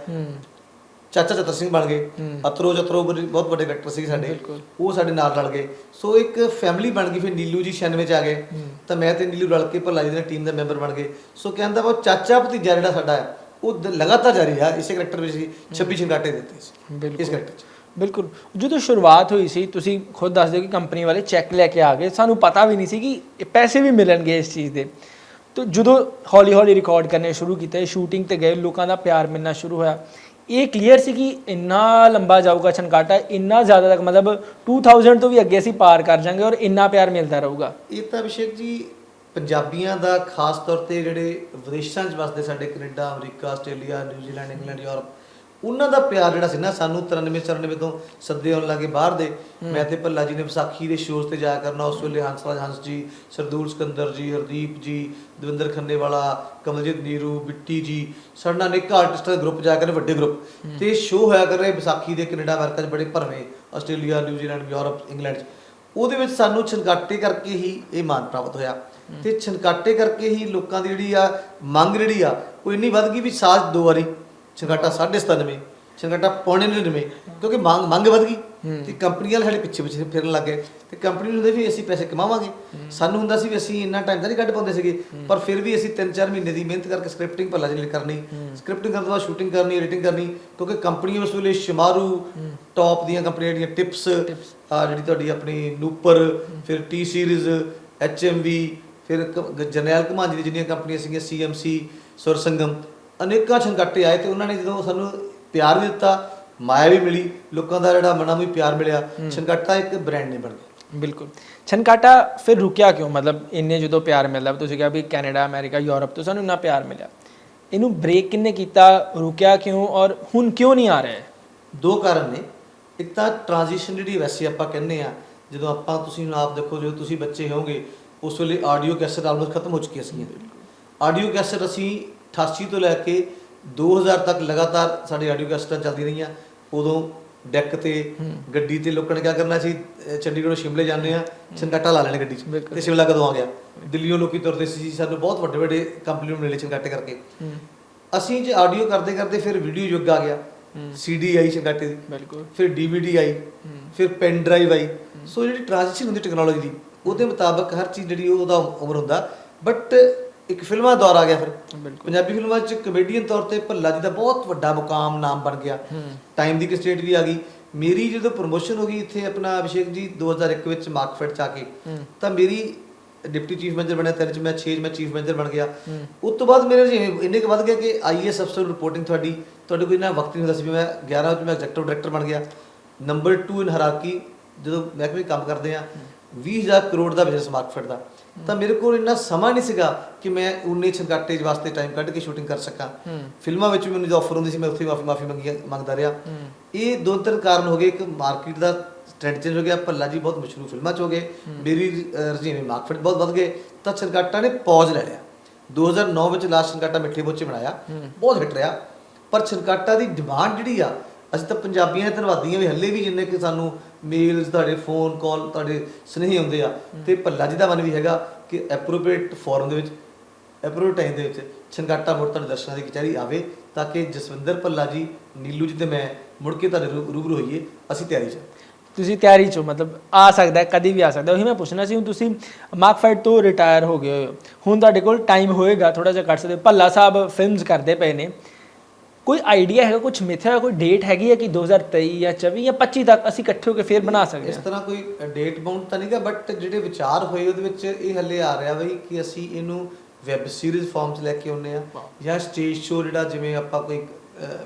ਚਾਚਾ ਚਤਰ ਸਿੰਘ ਬਣ ਗਏ, ਅਤਰੋ ਚਤਰੋ ਬਹੁਤ ਵੱਡੇ ਕਰੈਕਟਰ ਸੀ ਸਾਡੇ, ਉਹ ਸਾਡੇ ਨਾਲ ਰਲ ਗਏ। ਸੋ ਇੱਕ ਫੈਮਿਲੀ ਬਣ ਗਈ। ਫਿਰ ਨੀਲੂ ਜੀ 96 ਚ ਆ ਗਏ, ਤਾਂ ਮੈਂ ਤੇ ਨੀਲੂ ਰਲ ਕੇ ਭੱਲਾ ਜੀ ਦੀ ਟੀਮ ਦਾ ਮੈਂਬਰ ਬਣ ਗਏ। ਸੋ ਕਹਿੰਦਾ ਉਹ ਚਾਚਾ ਭਤੀਜਾ ਜਿਹੜਾ ਸਾਡਾ ਹੈ ਉਹ ਲਗਾਤਾਰ ਜਾਰੀ ਰਿਹਾ। ਇਸੇ ਕਰੈਕਟਰ ਵਿੱਚ 26 ਛਨਕਾਟੇ ਦਿੱਤੇ ਸੀ ਇਸ ਕਰੈਕਟਰ 'ਚ। ਬਿਲਕੁਲ। ਜਦੋਂ ਸ਼ੁਰੂਆਤ ਹੋਈ ਸੀ, ਤੁਸੀਂ ਖੁਦ ਦੱਸਦੇ ਹੋ ਕਿ ਕੰਪਨੀ ਵਾਲੇ ਚੈੱਕ ਲੈ ਕੇ ਆ ਗਏ, ਸਾਨੂੰ ਪਤਾ ਵੀ ਨਹੀਂ ਸੀ ਕਿ ਪੈਸੇ ਵੀ ਮਿਲਣਗੇ ਇਸ ਚੀਜ਼ ਦੇ। ਤਾਂ ਜਦੋਂ ਹੌਲੀ ਹੌਲੀ ਰਿਕਾਰਡ ਕਰਨੇ ਸ਼ੁਰੂ ਕੀਤੇ, ਸ਼ੂਟਿੰਗ ਤੇ ਗਏ, ਲੋਕਾਂ ਦਾ ਪਿਆਰ ਮਿਲਣਾ ਸ਼ੁਰੂ ਹੋਇਆ, ਇਹ ਕਲੀਅਰ ਸੀ ਕਿ ਇੰਨਾ ਲੰਬਾ ਜਾਊਗਾ ਛਨਕਾਟਾ, ਇੰਨਾ ਜ਼ਿਆਦਾ ਤੱਕ, ਮਤਲਬ 2000 ਤੋਂ ਵੀ ਅੱਗੇ ਅਸੀਂ ਪਾਰ ਕਰ ਜਾਵਾਂਗੇ ਔਰ ਇੰਨਾ ਪਿਆਰ ਮਿਲਦਾ ਰਹੂਗਾ। ਇਹ ਤਾਂ ਅਭਿਸ਼ੇਕ ਜੀ ਪੰਜਾਬੀਆਂ ਦਾ ਖਾਸ ਤੌਰ ਤੇ ਜਿਹੜੇ ਵਿਦੇਸ਼ਾਂ 'ਚ ਵਸਦੇ ਸਾਡੇ Canada, America, Australia, New Zealand, England, Europe, ਉਹਨਾਂ ਦਾ ਪਿਆਰ ਜਿਹੜਾ ਸੀ ਨਾ, ਸਾਨੂੰ 93 94 ਤੋਂ ਸੱਦੇ ਆਉਣ ਲੱਗੇ ਬਾਹਰ ਦੇ। ਮੈਂ ਤੇ ਭੱਲਾ ਜੀ ਨੇ ਵਿਸਾਖੀ ਦੇ ਸ਼ੋਅ ਤੇ ਜਾਇਆ ਕਰਨਾ। ਉਸ ਵੇਲੇ ਹੰਸਰਾਜ ਹੰਸ ਜੀ, ਸਰਦੂਲ ਸਿਕੰਦਰ ਜੀ, ਹਰਦੀਪ ਜੀ, ਦਵਿੰਦਰ ਖੰਨੇਵਾਲਾ, ਕਮਲਜੀਤ ਨੀਰੂ, ਬਿੱਟੀ ਜੀ, ਸਾਡੇ ਨਾਲ ਅਨੇਕਾਂ ਆਰਟਿਸਟਾਂ ਦੇ ਗਰੁੱਪ ਜਾਇਆ ਕਰਨੇ, ਵੱਡੇ ਗਰੁੱਪ, ਤੇ ਸ਼ੋਅ ਹੋਇਆ ਕਰ ਰਹੇ ਵਿਸਾਖੀ ਦੇ ਕੈਨੇਡਾ, ਅਮਰੀਕਾ 'ਚ ਬੜੇ ਭਰਵੇਂ, ਆਸਟ੍ਰੇਲੀਆ, ਨਿਊਜ਼ੀਲੈਂਡ, ਯੂਰਪ, ਇੰਗਲੈਂਡ 'ਚ। ਉਹਦੇ ਵਿੱਚ ਸਾਨੂੰ ਛਨਕਾਟੇ ਕਰਕੇ ਹੀ ਇਹ ਮਾਣ ਪ੍ਰਾਪਤ ਹੋਇਆ, ਤੇ ਛਨਕਾਟੇ ਕਰਕੇ ਹੀ ਲੋਕਾਂ ਦੀ ਜਿਹੜੀ ਆ ਮੰਗ ਜਿਹੜੀ ਆ ਉਹ ਇੰਨੀ ਵੱਧ ਗਈ ਵੀ ਸਾਲ 2 ਵਾਰੀ ਛਨਕਾਟਾ 97, ਛਨਕਾਟਾ 99, ਕਿਉਂਕਿ ਮੰਗ ਵੱਧ ਗਈ ਤੇ ਕੰਪਨੀਆਂ ਸਾਡੇ ਪਿੱਛੇ ਫਿਰਨ ਲੱਗ ਗਏ। ਤੇ ਕੰਪਨੀ ਨੂੰ ਹੁੰਦਾ ਵੀ ਅਸੀਂ ਪੈਸੇ ਕਮਾਵਾਂਗੇ, ਸਾਨੂੰ ਹੁੰਦਾ ਸੀ ਵੀ ਅਸੀਂ ਇੰਨਾ ਟਾਈਮ ਤਾਂ ਨਹੀਂ ਕੱਢ ਪਾਉਂਦੇ ਸੀਗੇ, ਪਰ ਫਿਰ ਵੀ ਅਸੀਂ 3-4 ਮਹੀਨੇ ਦੀ ਮਿਹਨਤ ਕਰਕੇ ਸਕ੍ਰਿਪਟਿੰਗ ਭੱਲਾ ਜੀ ਕਰਨੀ, ਸਕ੍ਰਿਪਟਿੰਗ ਕਰਨ ਤੋਂ ਬਾਅਦ ਸ਼ੂਟਿੰਗ ਕਰਨੀ, ਐਡੀਟਿੰਗ ਕਰਨੀ, ਕਿਉਂਕਿ ਕੰਪਨੀਆਂ ਉਸ ਵੇਲੇ ਸ਼ਮਾਰੂ ਟੌਪ ਦੀਆਂ ਕੰਪਨੀਆਂ ਜਿਹੜੀਆਂ ਟਿਪਸ, ਜਿਹੜੀ ਤੁਹਾਡੀ ਆਪਣੀ ਨੂਪਰ, ਫਿਰ ਟੀ ਸੀਰੀਜ਼, HMV, ਫਿਰ ਜਰਨੈਲ ਘਮਾਂਜੀ ਦੀ ਜਿੰਨੀਆਂ ਕੰਪਨੀਆਂ ਸੀਗੀਆਂ, CMC, ਸੁਰ ਸੰਗਮ, ਅਨੇਕਾਂ ਛਨਕਾਟੇ ਆਏ। ਤੇ ਉਹਨਾਂ ਨੇ ਜਦੋਂ ਸਾਨੂੰ ਪਿਆਰ ਵੀ ਦਿੱਤਾ, ਮਾਇਆ ਵੀ ਮਿਲੀ, ਲੋਕਾਂ ਦਾ ਜਿਹੜਾ ਮਨਾਂ ਨੂੰ ਪਿਆਰ ਮਿਲਿਆ, ਛਨਕਾਟਾ ਇੱਕ ਬ੍ਰਾਂਡ ਨੇ ਬਣ ਗਿਆ। ਬਿਲਕੁਲ। ਛਨਕਾਟਾ ਫਿਰ ਰੁਕਿਆ ਕਿਉਂ? ਮਤਲਬ ਇੰਨੇ ਜਦੋਂ ਪਿਆਰ ਮਿਲਦਾ, ਤੁਸੀਂ ਕਿਹਾ ਵੀ ਕੈਨੇਡਾ, ਅਮਰੀਕਾ, ਯੂਰਪ ਤੋਂ ਸਾਨੂੰ ਇੰਨਾ ਪਿਆਰ ਮਿਲਿਆ, ਇਹਨੂੰ ਬ੍ਰੇਕ ਕਿੰਨੇ ਕੀਤਾ, ਰੁਕਿਆ ਕਿਉਂ ਔਰ ਹੁਣ ਕਿਉਂ ਨਹੀਂ ਆ ਰਿਹਾ? 2 ਕਾਰਨ ਨੇ। ਇੱਕ ਤਾਂ ਟ੍ਰਾਂਜੀਸ਼ਨ ਜਿਹੜੀ ਵੈਸੇ ਆਪਾਂ ਕਹਿੰਦੇ ਆ, ਜਦੋਂ ਆਪਾਂ, ਤੁਸੀਂ ਹੁਣ ਆਪ ਦੇਖੋ, ਜਦੋਂ ਤੁਸੀਂ ਬੱਚੇ ਹੋਵੋਗੇ ਉਸ ਵੇਲੇ ਆਡੀਓ ਕੈਸਟ ਆਲਮੋਸਟ ਖਤਮ ਹੋ ਚੁੱਕੀਆਂ ਸੀਗੀਆਂ। ਆਡੀਓ ਕੈਸਟ ਅਸੀਂ 88 ਤੋਂ ਲੈ ਕੇ 2000 ਤੱਕ ਲਗਾਤਾਰ ਸਾਡੀ ਆਡੀਓ ਕੈਸਟਾਂ ਚੱਲਦੀਆਂ ਰਹੀਆਂ। ਉਦੋਂ ਡੈਕ ਤੇ ਗੱਡੀ ਤੇ ਲੋਕਾਂ ਨੇ ਕੀ ਕਰਨਾ ਸੀ, ਚੰਡੀਗੜ੍ਹੋਂ ਸ਼ਿਮਲੇ ਜਾਂਦੇ ਆ, ਛਨਕਾਟਾ ਲਾ ਲੈਣੇ ਗੱਡੀ 'ਚ, ਤੇ ਸ਼ਿਮਲਾ ਕਦੋਂ ਆ ਗਿਆ, ਦਿੱਲੀੋਂ ਲੋਕੀ ਤੁਰਦੇ ਸੀ, ਸਾਨੂੰ ਬਹੁਤ ਵੱਡੇ ਵੱਡੇ ਕੰਪਨੀ ਨੂੰ ਮਿਲੇ ਛਨਕਾਟੇ ਕਰਕੇ। ਅਸੀਂ ਜੇ ਆਡੀਓ ਕਰਦੇ ਕਰਦੇ ਫਿਰ ਵੀਡੀਓ ਯੁੱਗ ਆ ਗਿਆ, CD ਆਈ ਛਨਕਾਟੇ ਦੀ, ਬਿਲਕੁਲ, ਫਿਰ DVD ਆਈ, ਫਿਰ ਪੈਨ ਡਰਾਈਵ ਆਈ। ਸੋ ਜਿਹੜੀ ਟ੍ਰਾਂਜੀਸ਼ਨ ਹੁੰਦੀ ਟੈਕਨੋਲੋਜੀ ਦੀ, ਉਹਦੇ ਮੁਤਾਬਕ ਹਰ ਚੀਜ਼ ਜਿਹੜੀ ਉਹਦਾ ਉਮਰ ਹੁੰਦਾ। ਬਟ ਇੱਕ ਫਿਲਮਾਂ ਦਾ ਦੌਰ ਆ ਗਿਆ, ਫਿਰ ਪੰਜਾਬੀ ਫਿਲਮਾਂ 'ਚ ਕਮੇਡੀਅਨ ਤੌਰ ਤੇ ਭੱਲਾ ਜੀ ਦਾ ਬਹੁਤ ਵੱਡਾ ਮੁਕਾਮ, ਨਾਮ ਬਣ ਗਿਆ, ਟਾਈਮ ਦੀ ਕਸਟੇਟ ਵੀ ਆ ਗਈ। ਮੇਰੀ ਜਦੋਂ ਪ੍ਰਮੋਸ਼ਨ ਹੋ ਗਈ ਇੱਥੇ ਆਪਣਾ ਅਭਿਸ਼ੇਕ ਜੀ 2001 ਵਿੱਚ ਮਾਰਕਫੈਟ 'ਚ ਆ ਕੇ, ਤਾਂ ਮੇਰੀ ਡਿਪਟੀ ਚੀਫ ਮੈਨੇਜਰ ਬਣਿਆ, 3 'ਚ ਮੈਂ 6 'ਚ ਮੈਂ ਚੀਫ ਮੈਨੇਜਰ ਬਣ ਗਿਆ। ਉਸ ਤੋਂ ਬਾਅਦ ਮੇਰੇ ਜਿਵੇਂ ਇੰਨੇ ਕੁ ਵੱਧ ਗਿਆ ਕਿ IAS ਅਫਸਰ ਰਿਪੋਰਟਿੰਗ ਤੁਹਾਡੇ ਕੋਈ ਇੰਨਾ ਵਕਤ ਨਹੀਂ ਹੁੰਦਾ ਸੀ ਵੀ ਮੈਂ 11 'ਚ ਮੈਂ ਐਗਜ਼ੈਕਟਿਵ ਡਾਇਰੈਕਟਰ ਬਣ ਗਿਆ। ਨੰਬਰ 2 ਇਨ ਹਾਇਰਾਰਕੀ, ਜਦੋਂ ਮਹਿਕਮੇ ਕੰਮ ਕਰਦੇ ਆ, 20,000 ਕਰੋੜ ਦਾ ਬਿਜ਼ਨਸ ਮਾਰਕਫੈਟ ਦਾ, ਤਾਂ ਮੇਰੇ ਕੋਲ ਇੰਨਾ ਸਮਾਂ ਨਹੀਂ ਸੀਗਾ ਕਿ ਮੈਂ ਉਨੇ ਛੰਗਾਟੇ ਵਾਸਤੇ ਟਾਈਮ ਕੱਢ ਕੇ ਸ਼ੂਟਿੰਗ ਕਰ ਸਕਾਂ। ਫਿਲਮਾਂ ਵਿੱਚ ਵੀ ਮੈਨੂੰ ਜਦੋਂ ਆਫਰ ਹੁੰਦੀ ਸੀ ਮੈਂ ਉੱਥੇ ਮਾਫੀ ਮੰਗਦਾ ਰਿਹਾ। ਇਹ ਦੋ ਤਿੰਨ ਕਾਰਨ ਹੋ ਗਏ। ਇੱਕ ਮਾਰਕੀਟ ਦਾ ਟ੍ਰੈਂਡ ਚੇਂਜ ਹੋ ਗਿਆ, ਭੱਲਾ ਜੀ ਬਹੁਤ ਮਸ਼ਹੂਰ ਫਿਲਮਾਂ 'ਚ ਹੋ ਗਏ, ਮੇਰੀ ਰੁਝੇਵੇਂ ਮਾਰਕੀਟ ਬਹੁਤ ਵੱਧ ਗਏ, ਤਾਂ ਛੰਗਾਟਾ ਨੇ ਪੌਜ਼ ਲੈ ਲਿਆ। 2009 ਵਿੱਚ ਲਾਸਟ ਛੰਗਾਟਾ ਮਿੱਠੇ ਬੋਚੇ ਬਣਾਇਆ, ਬਹੁਤ ਹਿੱਟ ਰਿਹਾ। ਪਰ ਛੰਗਾਟਾ ਦੀ ਡਿਮਾਂਡ ਜਿਹੜੀ ਆ, ਅਸੀਂ ਤਾਂ ਪੰਜਾਬੀਆਂ ਦੇ ਧੰਨਵਾਦੀ ਹਾਂ ਵੀ ਹੱਲੇ ਵੀ ਜਿੰਨੇ ਕਿ ਸਾਨੂੰ ਮੇਲਸ, ਤੁਹਾਡੇ ਫੋਨ ਕਾਲ, ਤੁਹਾਡੇ ਸੁਨੇਹੇ ਹੁੰਦੇ ਆ, ਤੇ ਭੱਲਾ ਜੀ ਦਾ ਮਨ ਵੀ ਹੈਗਾ ਕਿ ਐਪਰੋਪ੍ਰੀਏਟ ਫੋਰਮ ਦੇ ਵਿੱਚ, ਐਪਰੋਪ੍ਰੀਏਟ ਟਾਈਮ ਦੇ ਵਿੱਚ ਛੰਗਾਟਾ ਮੁੜ ਤੁਹਾਡੇ ਦਰਸ਼ਨਾਂ ਦੀ ਕਚਹਿਰੀ ਆਵੇ, ਤਾਂ ਕਿ ਜਸਵਿੰਦਰ ਭੱਲਾ ਜੀ, ਨੀਲੂ ਜੀ ਤੇ ਮੈਂ ਮੁੜ ਕੇ ਤੁਹਾਡੇ ਰੂਬਰੂ ਹੋਈਏ। ਅਸੀਂ ਤਿਆਰੀ 'ਚ। ਤੁਸੀਂ ਤਿਆਰੀ 'ਚੋਂ, ਮਤਲਬ ਆ ਸਕਦਾ, ਕਦੀ ਵੀ ਆ ਸਕਦਾ। ਉਹੀ ਮੈਂ ਪੁੱਛਣਾ ਸੀ, ਹੁਣ ਤੁਸੀਂ ਮਾਰਕਫੈਟ ਤੋਂ ਰਿਟਾਇਰ ਹੋ ਗਏ ਹੋ, ਹੁਣ ਤੁਹਾਡੇ ਕੋਲ ਟਾਈਮ ਹੋਏਗਾ ਥੋੜਾ ਜਿਹਾ ਕੱਢ ਸਕਦੇ। ਭੱਲਾ ਸਾਹਿਬ ਫਿਲਮਸ ਕਰਦੇ ਪਏ ਨੇ, ਕੋਈ ਆਈਡੀਆ ਹੈਗਾ, ਕੁਝ ਮਿਥਿਆ ਹੋਇਆ, ਕੋਈ ਡੇਟ ਹੈਗੀ ਹੈ ਕਿ 2023 ਜਾਂ 24 ਜਾਂ 25 ਤੱਕ ਅਸੀਂ ਇਕੱਠੇ ਹੋ ਕੇ ਫੇਰ ਬਣਾ ਸਕਦੇ ਇਸ ਤਰ੍ਹਾਂ ਕੋਈ ਡੇਟ ਬਾਉਂਡ ਤਾਂ ਨਹੀਂਗਾ, ਬਟ ਜਿਹੜੇ ਵਿਚਾਰ ਹੋਏ ਉਹਦੇ ਵਿੱਚ ਇਹ ਹੱਲੇ ਆ ਰਿਹਾ ਬਈ ਕਿ ਅਸੀਂ ਇਹਨੂੰ ਵੈਬ ਸੀਰੀਜ਼ ਫਾਰਮ 'ਚ ਲੈ ਕੇ ਆਉਂਦੇ ਆ, ਜਾਂ ਸਟੇਜ ਸ਼ੋਅ ਜਿਹੜਾ, ਜਿਵੇਂ ਆਪਾਂ ਕੋਈ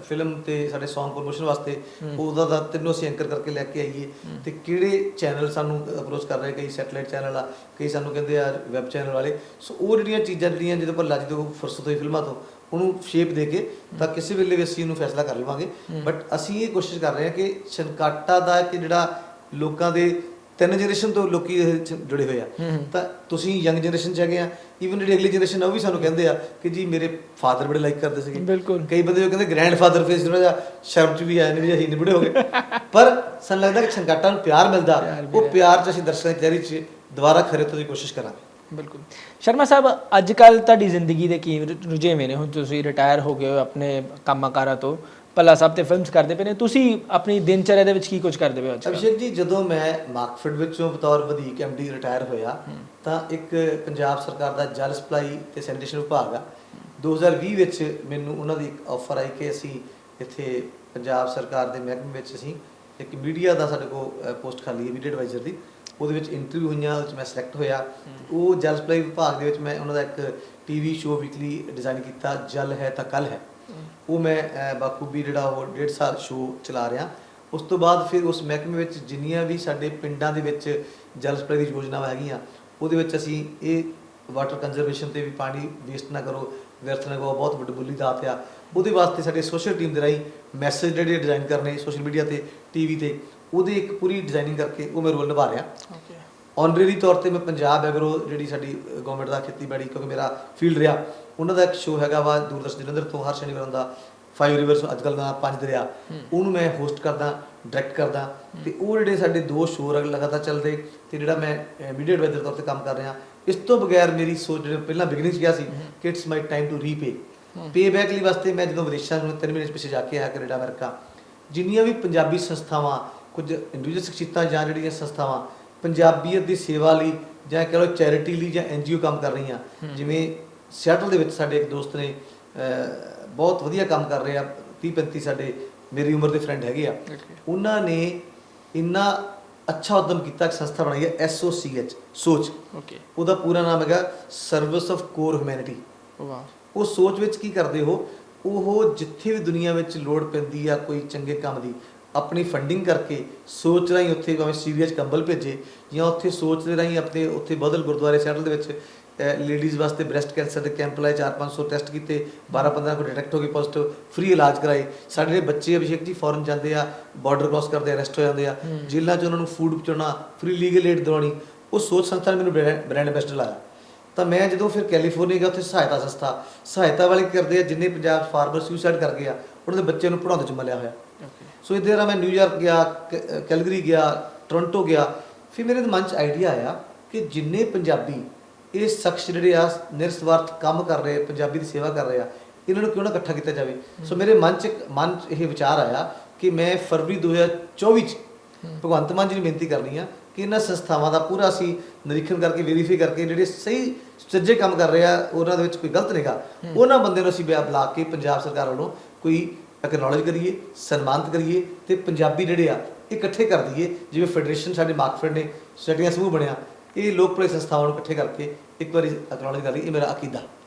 ਫਿਲਮ ਤੇ ਸਾਡੇ ਸੌਂਗ ਪ੍ਰਮੋਸ਼ਨ ਵਾਸਤੇ ਉਹਦਾ ਦਾ ਤਿੰਨੋਂ ਅਸੀਂ ਐਂਕਰ ਕਰਕੇ ਲੈ ਕੇ ਆਈਏ। ਤੇ ਕਿਹੜੇ ਚੈਨਲ ਸਾਨੂੰ ਅਪਰੋਚ ਕਰ ਰਹੇ, ਕਈ ਸੈਟਲਾਈਟ ਚੈਨਲ ਆ, ਕਈ ਸਾਨੂੰ ਕਹਿੰਦੇ ਆ ਵੈਬ ਚੈਨਲ ਵਾਲੇ। ਸੋ ਉਹ ਜਿਹੜੀਆਂ ਚੀਜ਼ਾਂ ਜਿਹੜੀਆਂ ਜਦੋਂ ਭੱਲਾ ਜੀ ਤੋਂ ਫੁਰਸਤ ਹੋਈ ਫਿਲਮਾਂ ਤੋਂ, ਉਹਨੂੰ ਸ਼ੇਪ ਦੇ ਕੇ ਤਾਂ ਕਿਸੇ ਵੇਲੇ ਵੀ ਅਸੀਂ ਇਹਨੂੰ ਫੈਸਲਾ ਕਰ ਲਵਾਂਗੇ। ਬਟ ਅਸੀਂ ਇਹ ਕੋਸ਼ਿਸ਼ ਕਰ ਰਹੇ ਹਾਂ ਕਿ ਛੰਗਾਟਾ ਦਾ ਕਿ ਜਿਹੜਾ ਲੋਕਾਂ ਦੇ 3 ਜਨਰੇਸ਼ਨ ਤੋਂ ਲੋਕੀ ਜੁੜੇ ਹੋਏ ਆ, ਤਾਂ ਤੁਸੀਂ ਯੰਗ ਜਨਰੇਸ਼ਨ 'ਚ ਹੈਗੇ ਆ, ਈਵਨ ਜਿਹੜੀ ਅਗਲੀ ਜਨਰੇਸ਼ਨ ਆ ਉਹ ਵੀ ਸਾਨੂੰ ਕਹਿੰਦੇ ਆ ਕਿ ਜੀ ਮੇਰੇ ਫਾਦਰ ਬੜੇ ਲਾਈਕ ਕਰਦੇ ਸੀਗੇ। ਬਿਲਕੁਲ, ਕਈ ਕਈ ਬੰਦੇ ਉਹ ਕਹਿੰਦੇ ਗ੍ਰੈਂਡ ਫਾਦਰ ਫੇਸ ਥੋੜਾ ਜਿਹਾ ਸ਼ਰਮ 'ਚ ਵੀ ਆਏ ਨੇ ਵੀ ਅਸੀਂ ਨਿਬੜੇ ਹੋ ਗਏ। ਪਰ ਸਾਨੂੰ ਲੱਗਦਾ ਕਿ ਛੰਗਾਟਾ ਨੂੰ ਪਿਆਰ ਮਿਲਦਾ, ਉਹ ਪਿਆਰ 'ਚ ਅਸੀਂ ਦਰਸ਼ਕਾਂ ਦੀ ਤਿਆਰੀ 'ਚ ਦੁਬਾਰਾ ਖਰੇ ਤੋਂ ਦੀ ਕੋਸ਼ਿਸ਼ ਕਰਾਂਗੇ। ਬਿਲਕੁਲ। ਸ਼ਰਮਾ ਸਾਹਿਬ, ਅੱਜ ਕੱਲ੍ਹ ਤੁਹਾਡੀ ਜ਼ਿੰਦਗੀ ਦੇ ਕੀ ਰੁਝੇਵੇਂ ਨੇ? ਹੁਣ ਤੁਸੀਂ ਰਿਟਾਇਰ ਹੋ ਗਏ ਹੋ ਆਪਣੇ ਕੰਮਾਂ-ਕਾਰਾਂ ਤੋਂ, ਭੱਲਾ ਸਾਹਿਬ ਤੇ ਫਿਲਮਸ ਕਰਦੇ ਪਏ ਨੇ, ਤੁਸੀਂ ਆਪਣੀ ਦਿਨਚਰਿਆ ਦੇ ਵਿੱਚ ਕੀ ਕੁਝ ਕਰਦੇ ਪਏ ਹੋ ਅੱਜ? ਅਭਿਸ਼ੇਕ ਜੀ, ਜਦੋਂ ਮੈਂ ਮਾਰਕਫੈਟ ਵਿੱਚੋਂ ਬਤੌਰ ਵਧੀਕ MD ਰਿਟਾਇਰ ਹੋਇਆ, ਤਾਂ ਇੱਕ ਪੰਜਾਬ ਸਰਕਾਰ ਦਾ ਜਲ ਸਪਲਾਈ ਤੇ ਸੈਨੀਟੇਸ਼ਨ ਵਿਭਾਗ ਆ, 2020 ਵਿੱਚ ਮੈਨੂੰ ਉਹਨਾਂ ਦੀ ਇੱਕ ਆਫਰ ਆਈ ਕਿ ਅਸੀਂ ਇੱਥੇ ਪੰਜਾਬ ਸਰਕਾਰ ਦੇ ਮਹਿਕਮੇ ਵਿੱਚ ਅਸੀਂ ਇੱਕ ਮੀਡੀਆ ਦਾ ਸਾਡੇ ਕੋਲ ਪੋਸਟ ਖਾਲੀ ਹੈ, ਮੀਡੀਆ ਐਡਵਾਈਜ਼ਰ ਦੀ। ਉਹਦੇ ਵਿੱਚ ਇੰਟਰਵਿਊ ਹੋਈਆਂ, ਉਹ 'ਚ ਮੈਂ ਸਿਲੈਕਟ ਹੋਇਆ। ਉਹ ਜਲ ਸਪਲਾਈ ਵਿਭਾਗ ਦੇ ਵਿੱਚ ਮੈਂ ਉਹਨਾਂ ਦਾ ਇੱਕ TV ਸ਼ੋਅ ਵੀਕਲੀ ਡਿਜ਼ਾਈਨ ਕੀਤਾ, ਜਲ ਹੈ ਤਾਂ ਕੱਲ ਹੈ। ਉਹ ਮੈਂ ਬਾਖੂਬੀ ਜਿਹੜਾ ਉਹ 1.5 ਸਾਲ ਸ਼ੋਅ ਚਲਾ ਰਿਹਾ। ਉਸ ਤੋਂ ਬਾਅਦ ਫਿਰ ਉਸ ਮਹਿਕਮੇ ਵਿੱਚ ਜਿੰਨੀਆਂ ਵੀ ਸਾਡੇ ਪਿੰਡਾਂ ਦੇ ਵਿੱਚ ਜਲ ਸਪਲਾਈ ਦੀ ਯੋਜਨਾਵਾਂ ਹੈਗੀਆਂ, ਉਹਦੇ ਵਿੱਚ ਅਸੀਂ ਇਹ ਵਾਟਰ ਕੰਜ਼ਰਵੇਸ਼ਨ ਤੇ ਵੀ, ਪਾਣੀ ਵੇਸਟ ਨਾ ਕਰੋ, ਵਿਅਰਥ ਨਾ ਕਰੋ, ਬਹੁਤ ਵੱਡੀ ਬੁੱਲੀ ਦਾਤ ਆ। ਉਹਦੇ ਵਾਸਤੇ ਸਾਡੇ ਸੋਸ਼ਲ ਟੀਮ ਦੇ ਰਾਹੀਂ ਮੈਸੇਜ ਜਿਹੜੇ ਡਿਜ਼ਾਈਨ ਕਰਨੇ ਸੋਸ਼ਲ ਮੀਡੀਆ ਤੇ, TV ਤੇ, ਉਹਦੀ ਇੱਕ ਪੂਰੀ ਡਿਜ਼ਾਈਨਿੰਗ ਕਰਕੇ ਉਹ ਮੈਂ ਰੋਲ ਨਿਭਾ ਰਿਹਾ। ਆਨਰੇਰੀ ਤੌਰ ਤੇ ਮੈਂ ਪੰਜਾਬ ਐਗਰੋ ਜਿਹੜੀ ਸਾਡੀ ਗਵਰਨਮੈਂਟ ਦਾ ਖੇਤੀਬਾੜੀ, ਕਿਉਂਕਿ ਮੇਰਾ ਫੀਲਡ ਰਿਹਾ, ਉਹਨਾਂ ਦਾ ਇੱਕ ਸ਼ੋਅ ਹੈਗਾ ਵਾ ਦੂਰਦਰਸ਼ਨ ਜਲੰਧਰ ਤੋਂ ਹਰ ਸ਼ਨੀਵਾਰ ਹੁੰਦਾ, 5 ਰਿਵਰਸ, ਅੱਜ ਕੱਲ੍ਹ ਦਾ 5 ਦਰਿਆ, ਉਹਨੂੰ ਮੈਂ ਹੋਸਟ ਕਰਦਾ, ਡਾਇਰੈਕਟ ਕਰਦਾ। ਤੇ ਉਹ ਜਿਹੜੇ ਸਾਡੇ 2 ਸ਼ੋਅ ਲਗਾਤਾਰ ਚੱਲਦੇ, ਤੇ ਜਿਹੜਾ ਮੈਂ ਮੀਡੀਆ ਐਡਵਾਈਜ਼ਰ ਤੌਰ ਤੇ ਕੰਮ ਕਰ ਰਿਹਾ। ਇਸ ਤੋਂ ਬਗੈਰ ਮੇਰੀ ਸੋਚ ਜਿਹੜੇ ਪਹਿਲਾਂ ਬਿਗਨਿੰਗ 'ਚ ਗਿਆ ਸੀ ਕਿ it's my time to repay, pay back ਲਈ ਵਾਸਤੇ ਮੈਂ ਜਦੋਂ ਵਿਦੇਸ਼ਾਂ ਨੂੰ 3 ਮਹੀਨੇ ਪਿੱਛੇ ਜਾ ਕੇ ਆਇਆ, ਕੈਨੇਡਾ, ਅਮਰੀਕਾ, ਜਿੰਨੀਆਂ ਵੀ ਪੰਜਾਬੀ ਸੰਸਥਾਵਾਂ, ਕੁਝ ਇੰਡੀਵਿਜੂਅਲ ਸ਼ਖਸੀਅਤਾਂ ਜਾਂ ਜਿਹੜੀਆਂ ਸੰਸਥਾਵਾਂ ਪੰਜਾਬੀਅਤ ਦੀ ਸੇਵਾ ਲਈ ਜਾਂ ਕਹਿ ਲਓ ਚੈਰਿਟੀ ਲਈ ਜਾਂ NGO ਕੰਮ ਕਰ ਰਹੀਆਂ, ਜਿਵੇਂ ਸਿਆਟਲ ਦੇ ਵਿੱਚ ਸਾਡੇ ਇੱਕ ਦੋਸਤ ਨੇ ਬਹੁਤ ਵਧੀਆ ਕੰਮ ਕਰ ਰਹੇ ਆ, 30-35 ਸਾਡੇ ਮੇਰੀ ਉਮਰ ਦੇ ਫਰੈਂਡ ਹੈਗੇ ਆ, ਉਹਨਾਂ ਨੇ ਇੰਨਾ ਅੱਛਾ ਉਦਮ ਕੀਤਾ ਕਿ ਸੰਸਥਾ ਬਣਾਈ ਹੈ SOCH, ਸੋਚ। ਉਹਦਾ ਪੂਰਾ ਨਾਮ ਹੈਗਾ ਸਰਵਿਸ ਆਫ ਕੋਰ ਹਿਊਮੈਨਿਟੀ। ਉਹ ਸੋਚ ਵਿੱਚ ਕੀ ਕਰਦੇ ਹੋ, ਉਹ ਜਿੱਥੇ ਵੀ ਦੁਨੀਆ ਵਿੱਚ ਲੋੜ ਪੈਂਦੀ ਆ ਕੋਈ ਚੰਗੇ ਕੰਮ ਦੀ, ਆਪਣੀ ਫੰਡਿੰਗ ਕਰਕੇ ਸੋਚ ਰਾਹੀਂ ਉੱਥੇ ਭਾਵੇਂ ਸੀਰੀਆ 'ਚ ਕੰਬਲ ਭੇਜੇ, ਜਾਂ ਉੱਥੇ ਸੋਚ ਦੇ ਰਾਹੀਂ ਆਪਣੇ ਉੱਥੇ ਬਦਲ ਗੁਰਦੁਆਰੇ ਸੈਟਲ ਦੇ ਵਿੱਚ ਲੇਡੀਜ਼ ਵਾਸਤੇ ਬ੍ਰੈਸਟ ਕੈਂਸਰ ਦੇ ਕੈਂਪ ਲਾਏ, 400-500 ਟੈਸਟ ਕੀਤੇ, 12-15 ਕੋ ਡਿਟੈਕਟ ਹੋ ਗਏ ਪੋਜ਼ਿਟਿਵ, ਫ੍ਰੀ ਇਲਾਜ ਕਰਾਏ। ਸਾਡੇ ਜਿਹੜੇ ਬੱਚੇ ਅਭਿਸ਼ੇਕ ਜੀ ਫੋਰਨ ਜਾਂਦੇ ਆ, ਬਾਰਡਰ ਕ੍ਰਾਸ ਕਰਦੇ, ਅਰੈਸਟ ਹੋ ਜਾਂਦੇ ਆ, ਜੇਲ੍ਹਾਂ 'ਚ ਉਹਨਾਂ ਨੂੰ ਫੂਡ ਪਹੁੰਚਾਉਣਾ, ਫ੍ਰੀ ਲੀਗਲ ਏਡ ਦਿਵਾਉਣੀ, ਉਹ ਸੋਚ ਸੰਸਥਾ ਨੇ ਮੈਨੂੰ ਬ੍ਰਾਂਡ ਐਂਬੈਸਡਰ ਲਾਇਆ। ਤਾਂ ਮੈਂ ਜਦੋਂ ਫਿਰ ਕੈਲੀਫੋਰਨੀਆ ਗਿਆ, ਉੱਥੇ ਸਹਾਇਤਾ ਵਾਲੇ ਕਰਦੇ ਆ, ਜਿੰਨੇ ਪੰਜਾਬ ਫਾਰਮਰ ਸੁਸਾਈਡ ਕਰ ਗਏ ਆ, ਉਹਨਾਂ ਦੇ ਬੱਚਿਆਂ ਨੂੰ ਪੜ੍ਹਾਉਣ 'ਚ ਜੰਮਾ ਲਿਆ ਹੋਇਆ। ਸੋ ਇੱਦਾਂ ਦਾ ਮੈਂ ਨਿਊਯਾਰਕ ਗਿਆ, ਕੈਲਗਰੀ ਗਿਆ, ਟੋਰਾਂਟੋ ਗਿਆ। ਫਿਰ ਮੇਰੇ ਮਨ 'ਚ ਆਈਡੀਆ ਆਇਆ ਕਿ ਜਿੰਨੇ ਪੰਜਾਬੀ ਇਹ ਸ਼ਖਸ ਜਿਹੜੇ ਆ ਨਿਰਸਵਾਰਥ ਕੰਮ ਕਰ ਰਹੇ, ਪੰਜਾਬੀ ਦੀ ਸੇਵਾ ਕਰ ਰਹੇ ਆ, ਇਹਨਾਂ ਨੂੰ ਕਿਉਂ ਨਾ ਇਕੱਠਾ ਕੀਤਾ ਜਾਵੇ। ਸੋ ਮੇਰੇ ਮਨ 'ਚ ਇਹ ਵਿਚਾਰ ਆਇਆ ਕਿ ਮੈਂ ਫਰਵਰੀ 2024 'ਚ ਭਗਵੰਤ ਮਾਨ ਜੀ ਨੂੰ ਬੇਨਤੀ ਕਰਨੀ ਆ ਕਿ ਇਹਨਾਂ ਸੰਸਥਾਵਾਂ ਦਾ ਪੂਰਾ ਅਸੀਂ ਨਿਰੀਖਣ ਕਰਕੇ, ਵੈਰੀਫਾਈ ਕਰਕੇ, ਜਿਹੜੇ ਸਹੀ ਸੱਜੇ ਕੰਮ ਕਰ ਰਹੇ ਆ, ਉਹਨਾਂ ਦੇ ਵਿੱਚ ਕੋਈ ਗਲਤ ਨਹੀਂਗਾ, ਉਹਨਾਂ ਬੰਦੇ ਨੂੰ ਅਸੀਂ ਬੁਲਾ ਕੇ ਪੰਜਾਬ ਸਰਕਾਰ ਵੱਲੋਂ ਕੋਈ ਐਕਨੋਲਜ ਕਰੀਏ, ਸਨਮਾਨਿਤ ਕਰੀਏ, ਤੇ ਪੰਜਾਬੀ ਜਿਹੜੇ ਆ ਇਕੱਠੇ ਕਰ ਦਈਏ। ਜਿਵੇਂ ਫੈਡਰੇਸ਼ਨ ਸਾਡੇ ਮਾਰਕਫੈਟ ਨੇ, ਸੋਸਾਇਟੀਆਂ ਸਮੂਹ ਬਣਿਆ, ਇਹ ਲੋਕ ਭਲੇ ਸੰਸਥਾਵਾਂ ਨੂੰ ਇਕੱਠੇ ਕਰਕੇ ਇੱਕ ਵਾਰੀ ਐਕਨੋਲਜ ਕਰ ਲਈ। ਇਹ ਮੇਰਾ ਅਕੀਦਾ।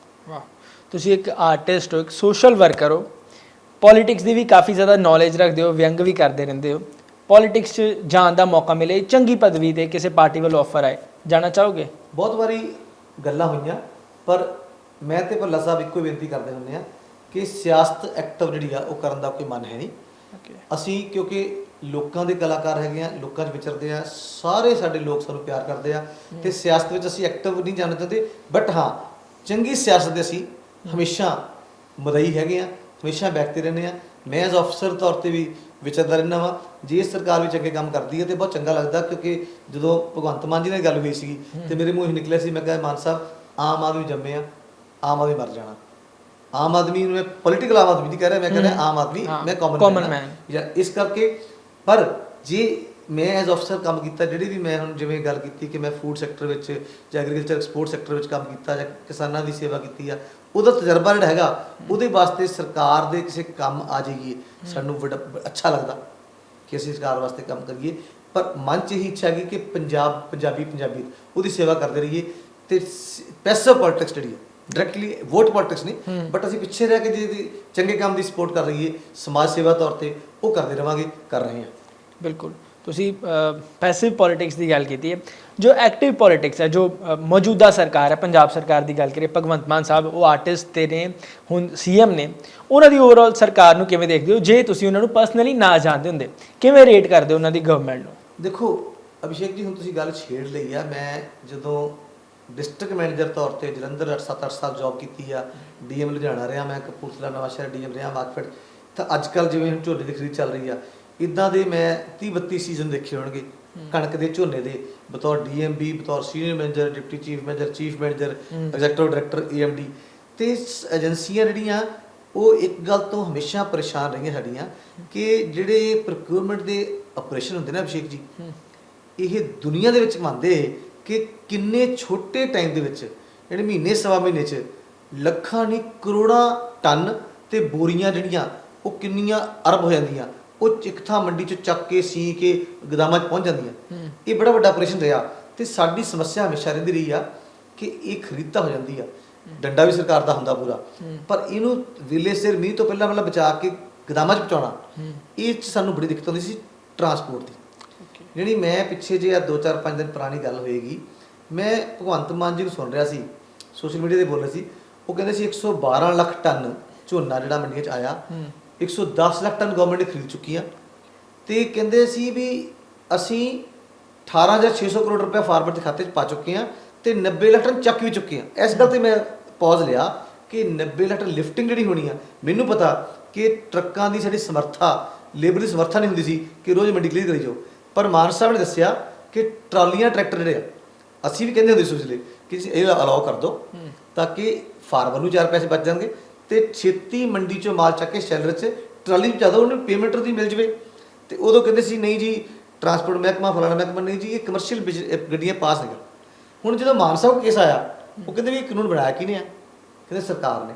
ਵਾਹ, ਤੁਸੀਂ ਇੱਕ ਆਰਟਿਸਟ ਹੋ, ਇੱਕ ਸੋਸ਼ਲ ਵਰਕਰ ਹੋ, ਪੋਲੀਟਿਕਸ ਦੀ ਵੀ ਕਾਫੀ ਜ਼ਿਆਦਾ ਨੌਲੇਜ ਰੱਖਦੇ ਹੋ, ਵਿਅੰਗ ਵੀ ਕਰਦੇ ਰਹਿੰਦੇ ਹੋ। ਪੋਲੀਟਿਕਸ 'ਚ ਜਾਣ ਦਾ ਮੌਕਾ ਮਿਲੇ, ਚੰਗੀ ਪਦਵੀ 'ਤੇ ਕਿਸੇ ਪਾਰਟੀ ਵੱਲੋਂ ਆਫਰ ਆਏ, ਜਾਣਾ ਚਾਹੋਗੇ? ਬਹੁਤ ਵਾਰੀ ਗੱਲਾਂ ਹੋਈਆਂ, ਪਰ ਮੈਂ ਤੇ ਭੱਲਾ ਸਾਹਿਬ ਇੱਕੋ ਹੀ ਬੇਨਤੀ ਕਰਦੇ ਹੁੰਦੇ ਆ ਕਿ ਸਿਆਸਤ ਐਕਟਿਵ ਜਿਹੜੀ ਆ ਉਹ ਕਰਨ ਦਾ ਕੋਈ ਮਨ ਹੈ ਨਹੀਂ। ਅਸੀਂ ਕਿਉਂਕਿ ਲੋਕਾਂ ਦੇ ਕਲਾਕਾਰ ਹੈਗੇ ਆ, ਲੋਕਾਂ 'ਚ ਵਿਚਰਦੇ ਆ, ਸਾਰੇ ਸਾਡੇ ਲੋਕ ਸਾਨੂੰ ਪਿਆਰ ਕਰਦੇ ਆ, ਤੇ ਸਿਆਸਤ ਵਿੱਚ ਅਸੀਂ ਐਕਟਿਵ ਨਹੀਂ ਜਾਣਾ ਚਾਹੁੰਦੇ, ਬਟ ਹਾਂ ਚੰਗੀ ਸਿਆਸਤ ਦੇ ਅਸੀਂ ਹਮੇਸ਼ਾ ਮਦਈ ਹੈਗੇ ਆ, ਹਮੇਸ਼ਾ ਬੈਠਦੇ ਰਹਿੰਦੇ ਆ। ਮੈਂ ਐਜ਼ ਅਫਸਰ ਤੌਰ ਤੇ ਵੀ ਵਿਚਰਦਾ ਰਹਿੰਦਾ ਵਾ। ਜੇ ਸਰਕਾਰ ਵੀ ਚੰਗੇ ਕੰਮ ਕਰਦੀ ਹੈ ਤੇ ਬਹੁਤ ਚੰਗਾ ਲੱਗਦਾ, ਕਿਉਂਕਿ ਜਦੋਂ ਭਗਵੰਤ ਮਾਨ ਜੀ ਨਾਲ ਗੱਲ ਹੋਈ ਸੀਗੀ ਤੇ ਮੇਰੇ ਮੂੰਹ ਨਿਕਲਿਆ ਸੀ, ਮੈਂ ਕਿਹਾ ਮਾਨ ਸਾਹਿਬ ਆਮ ਆਦਮੀ ਜੰਮੇ ਆ, ਆਮ ਆਦਮੀ ਮਰ ਜਾਣਾ। ਆਮ ਆਦਮੀ ਨੂੰ ਮੈਂ ਪੋਲੀਟੀਕਲ ਆਮ ਆਦਮੀ ਨਹੀਂ ਕਹਿ ਰਿਹਾ, ਮੈਂ ਕਹਿ ਰਿਹਾ ਆਮ ਆਦਮੀ, ਮੈਂ ਕਾਮਨ ਮੈਨ ਜਾਂ ਇਸ ਕਰਕੇ। ਪਰ ਜੇ ਮੈਂ ਐਜ਼ ਅਫਸਰ ਕੰਮ ਕੀਤਾ, ਜਿਹੜੇ ਵੀ ਮੈਂ ਹੁਣ ਜਿਵੇਂ ਗੱਲ ਕੀਤੀ ਕਿ ਮੈਂ ਫੂਡ ਸੈਕਟਰ ਵਿੱਚ ਜਾਂ ਐਗਰੀਕਲਚਰ ਐਕਸਪੋਰਟ ਸੈਕਟਰ ਵਿੱਚ ਕੰਮ ਕੀਤਾ ਜਾਂ ਕਿਸਾਨਾਂ ਦੀ ਸੇਵਾ ਕੀਤੀ ਆ, ਉਹਦਾ ਤਜਰਬਾ ਜਿਹੜਾ ਹੈਗਾ, ਉਹਦੇ ਵਾਸਤੇ ਸਰਕਾਰ ਦੇ ਕਿਸੇ ਕੰਮ ਆ ਜਾਈਏ ਸਾਨੂੰ ਬੜਾ ਅੱਛਾ ਲੱਗਦਾ ਕਿ ਅਸੀਂ ਸਰਕਾਰ ਵਾਸਤੇ ਕੰਮ ਕਰੀਏ। ਪਰ ਮਨ 'ਚ ਇਹੀ ਇੱਛਾ ਹੈਗੀ ਕਿ ਪੰਜਾਬੀ ਉਹਦੀ ਸੇਵਾ ਕਰਦੇ ਰਹੀਏ, ਤੇ ਪੈਸਿਵ ਪੋਲਿਟਿਕਸ ਜਿਹੜੀ ਹੈ, ਡਾਇਰੈਕਟਲੀ ਵੋਟ ਪੋਲਿਟਿਕਸ ਨਹੀਂ, ਬਟ ਅਸੀਂ ਪਿੱਛੇ ਰਹਿ ਕੇ ਜੇ ਚੰਗੇ ਕੰਮ ਦੀ ਸਪੋਰਟ ਕਰ ਰਹੀਏ ਸਮਾਜ ਸੇਵਾ ਤੌਰ ਤੇ, ਉਹ ਕਰਦੇ ਰਵਾਂਗੇ, ਕਰ ਰਹੇ ਹਾਂ। ਬਿਲਕੁਲ, ਤੁਸੀਂ ਪੈਸਿਵ ਪੋਲਿਟਿਕਸ ਦੀ ਗੱਲ ਕੀਤੀ ਹੈ। ਜੋ ਐਕਟਿਵ ਪੋਲਿਟਿਕਸ ਹੈ, ਜੋ ਮੌਜੂਦਾ ਸਰਕਾਰ ਹੈ, ਪੰਜਾਬ ਸਰਕਾਰ ਦੀ ਗੱਲ ਕਰੀਏ, ਭਗਵੰਤ ਮਾਨ ਸਾਹਿਬ ਉਹ ਆਰਟਿਸਟ ਤੇ ਨੇ, ਹੁਣ ਸੀਐਮ ਨੇ, ਉਹਨਾਂ ਦੀ ਓਵਰਆਲ ਸਰਕਾਰ ਨੂੰ ਕਿਵੇਂ ਦੇਖਦੇ ਹੋ? ਜੇ ਤੁਸੀਂ ਉਹਨਾਂ ਨੂੰ ਪਰਸਨਲੀ ਨਾ ਜਾਣਦੇ ਹੁੰਦੇ, ਕਿਵੇਂ ਰੇਟ ਕਰਦੇ ਹੋ ਉਹਨਾਂ ਦੀ ਗਵਰਨਮੈਂਟ ਨੂੰ? ਦੇਖੋ ਅਭਿਸ਼ੇਕ ਜੀ, ਹੁਣ ਤੁਸੀਂ ਗੱਲ ਛੇੜ ਲਈ ਆ। ਮੈਂ ਜਦੋਂ ਡਿਸਟ੍ਰਿਕਟ ਮੈਨੇਜਰ ਤੌਰ ਤੇ ਜਲੰਧਰ 7-8 ਸਾਲ ਜੌਬ ਕੀਤੀ ਆ, ਡੀਐਮ ਲੁਧਿਆਣਾ ਰਿਹਾ, ਮੈਂ ਕਪੂਰਥਲਾ ਨਵਾਂਸ਼ਹਿਰ ਡੀਐਮ ਰਿਹਾ, ਮਾਰਕੀਟ, ਤਾਂ ਅੱਜ ਕੱਲ੍ਹ ਜਿਵੇਂ ਹੁਣ ਝੋਨੇ ਦੀ ਖਰੀਦ ਚੱਲ ਰਹੀ ਆ, ਇੱਦਾਂ ਦੇ ਮੈਂ 30-32 ਸੀਜ਼ਨ ਦੇਖੇ ਹੋਣਗੇ ਕਣਕ ਦੇ, ਝੋਨੇ ਦੇ, ਬਤੌਰ ਡੀਐਮਬੀ, ਬਤੌਰ senior manager, deputy chief manager, executive director AMD. ਤੇ ਏਜੰਸੀਆਂ ਜਿਹੜੀਆਂ ਉਹ ਇੱਕ ਗੱਲ ਤੋਂ ਹਮੇਸ਼ਾ ਪਰੇਸ਼ਾਨ ਰਹੀਆਂ ਸਾਡੀਆਂ ਕਿ ਜਿਹੜੇ ਪ੍ਰੋਕਿਊਰਮੈਂਟ ਦੇ ਆਪਰੇਸ਼ਨ ਹੁੰਦੇ ਨੇ ਅਭਿਸ਼ੇਕ ਜੀ, ਇਹ ਦੁਨੀਆ ਦੇ ਵਿੱਚ ਮੰਨਦੇ ਕਿ ਕਿੰਨੇ ਛੋਟੇ ਟਾਈਮ ਦੇ ਵਿੱਚ, ਜਿਹੜੇ ਮਹੀਨੇ ਸਵਾ ਮਹੀਨੇ 'ਚ ਲੱਖਾਂ ਨਹੀਂ ਕਰੋੜਾਂ ਟਨ ਤੇ ਬੋਰੀਆਂ ਜਿਹੜੀਆਂ ਉਹ ਕਿੰਨੀਆਂ ਅਰਬ ਹੋ ਜਾਂਦੀਆਂ, ਉਹ ਇੱਕ ਥਾਂ ਮੰਡੀ 'ਚ ਚੱਕ ਕੇ ਸੀ ਕੇ ਗੋਦਾਮਾਂ 'ਚ ਪਹੁੰਚ ਜਾਂਦੀਆਂ। ਇਹ ਬੜਾ ਵੱਡਾ ਆਪਰੇਸ਼ਨ ਰਿਹਾ, ਤੇ ਸਾਡੀ ਸਮੱਸਿਆ ਹਮੇਸ਼ਾ ਰਹਿੰਦੀ ਰਹੀ ਆ ਕਿ ਇਹ ਖਰੀਦਤਾ ਹੋ ਜਾਂਦੀ ਆ, ਡੰਡਾ ਵੀ ਸਰਕਾਰ ਦਾ ਹੁੰਦਾ ਪੂਰਾ, ਪਰ ਇਹਨੂੰ ਵੇਲੇ ਸਿਰ ਮੀਂਹ ਤੋਂ ਪਹਿਲਾਂ ਬਚਾ ਕੇ ਗੋਦਾਮਾਂ 'ਚ ਪਹੁੰਚਾਉਣਾ, ਇਹ 'ਚ ਸਾਨੂੰ ਬੜੀ ਦਿੱਕਤ ਆਉਂਦੀ ਸੀ ਟਰਾਂਸਪੋਰਟ ਦੀ। ਜਿਹੜੀ ਮੈਂ ਪਿੱਛੇ ਜੇ 2-4-5 ਦਿਨ ਪੁਰਾਣੀ ਗੱਲ ਹੋਏਗੀ, ਮੈਂ ਭਗਵੰਤ ਮਾਨ ਜੀ ਨੂੰ ਸੁਣ ਰਿਹਾ ਸੀ, ਸੋਸ਼ਲ ਮੀਡੀਆ ਤੇ ਬੋਲ ਰਹੇ ਸੀ, ਉਹ ਕਹਿੰਦੇ ਸੀ 112 ਲੱਖ ਟਨ ਝੋਨਾ ਜਿਹੜਾ ਮੰਡੀਆਂ 'ਚ ਆਇਆ, 110 ਲੱਖ ਟਨ ਗਵਰਨਮੈਂਟ ਨੇ ਖਰੀਦ ਚੁੱਕੀ ਆ, ਤੇ ਕਹਿੰਦੇ ਸੀ ਵੀ ਅਸੀਂ 18,600 ਕਰੋੜ ਰੁਪਏ ਫਾਰਮਰ ਦੇ ਖਾਤੇ 'ਚ ਪਾ ਚੁੱਕੇ ਆ, ਤੇ 90 ਲੱਖ ਟਨ ਚੱਕ ਵੀ ਚੁੱਕੇ ਆ। ਇਸ ਗੱਲ ਤੇ ਮੈਂ ਪੌਜ਼ ਲਿਆ ਕਿ 90 ਲੱਖ ਟਨ ਲਿਫਟਿੰਗ ਜਿਹੜੀ ਹੋਣੀ ਆ, ਮੈਨੂੰ ਪਤਾ ਕਿ ਟਰੱਕਾਂ ਦੀ ਸਾਡੀ ਸਮਰੱਥਾ, ਲੇਬਰ ਦੀ ਸਮਰੱਥਾ ਨਹੀਂ ਹੁੰਦੀ ਸੀ ਕਿ ਰੋਜ਼ ਮੰਡੀ ਕਲੀਅਰ ਕਰੀ ਜਾਓ, ਪਰ ਮਾਨ ਸਾਹਿਬ ਨੇ ਦੱਸਿਆ ਕਿ ਟਰਾਲੀਆਂ ਟਰੈਕਟਰ ਜਿਹੜੇ ਆ, ਅਸੀਂ ਵੀ ਕਹਿੰਦੇ ਹੁੰਦੇ ਸੀ ਉਸ ਵੇਲੇ ਕਿ ਇਹ ਅਲਾਓ ਕਰ ਦਿਓ ਤਾਂ ਕਿ ਫਾਰਮਰ ਨੂੰ 4 ਪੈਸੇ ਬਚ ਜਾਣਗੇ, ਤੇ ਛੇਤੀ ਮੰਡੀ 'ਚੋਂ ਮਾਲ ਚੱਕ ਕੇ ਸ਼ੈਲਰ 'ਚ ਟਰਾਲੀ 'ਚ ਜ਼ਿਆਦਾ ਉਹਨੂੰ ਪੇਮੈਂਟ ਦੀ ਮਿਲ ਜਵੇ। ਤੇ ਉਦੋਂ ਕਹਿੰਦੇ ਸੀ ਨਹੀਂ ਜੀ ਟਰਾਂਸਪੋਰਟ ਮਹਿਕਮਾ ਫਲਾਣਾ ਮਹਿਕਮਾ, ਨਹੀਂ ਜੀ ਇਹ ਕਮਰਸ਼ੀਅਲ ਗੱਡੀਆਂ ਪਾਸ ਨਹੀਂ ਕਰ। ਹੁਣ ਜਦੋਂ ਮਾਨ ਸਾਹਿਬ ਕੇਸ ਆਇਆ, ਉਹ ਕਹਿੰਦੇ ਵੀ ਇਹ ਕਾਨੂੰਨ ਬਣਾਇਆ ਕਿਹਨੇ ਆ? ਕਹਿੰਦੇ ਸਰਕਾਰ ਨੇ।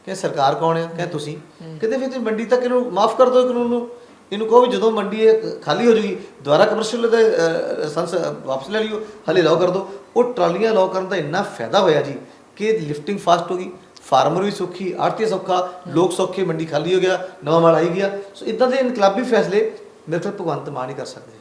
ਕਹਿੰਦੇ ਸਰਕਾਰ ਕੌਣ ਆ? ਕਹਿੰਦੇ ਤੁਸੀਂ। ਕਹਿੰਦੇ ਫਿਰ ਤੁਸੀਂ ਮੰਡੀ ਤੱਕ ਇਹਨੂੰ ਮਾਫ ਕਰ ਦਿਓ ਕਾਨੂੰਨ ਨੂੰ, ਇਹਨੂੰ ਕਹੋ ਵੀ ਜਦੋਂ ਮੰਡੀ ਇਹ ਖਾਲੀ ਹੋ ਜੂਗੀ ਦੁਬਾਰਾ ਕਮਰਸ਼ੀਅਲ ਦਾ ਲਾਇਸੈਂਸ ਵਾਪਸ ਲੈ ਲਿਓ, ਹਲੇ ਲਾਓ ਕਰ ਦਿਓ। ਉਹ ਟਰਾਲੀਆਂ ਲਾਓ ਕਰਨ ਦਾ ਇੰਨਾ ਫਾਇਦਾ ਹੋਇਆ ਜੀ ਕਿ ਲਿਫਟਿੰਗ ਫਾਸਟ ਹੋ ਗਈ, ਫਾਰਮਰ ਵੀ ਸੌਖੀ, ਆੜ੍ਹਤੀ ਸੌਖਾ, ਲੋਕ ਸੌਖੇ, ਮੰਡੀ ਖਾਲੀ ਹੋ ਗਿਆ, ਨਵਾਂ ਮਾਲ ਆਈ ਗਿਆ। ਸੋ ਇੱਦਾਂ ਦੇ ਇਨਕਲਾਬੀ ਫੈਸਲੇ ਮੇਰੇ ਖਿਆਲ ਭਗਵੰਤ ਮਾਨ ਹੀ ਕਰ ਸਕਦੇ।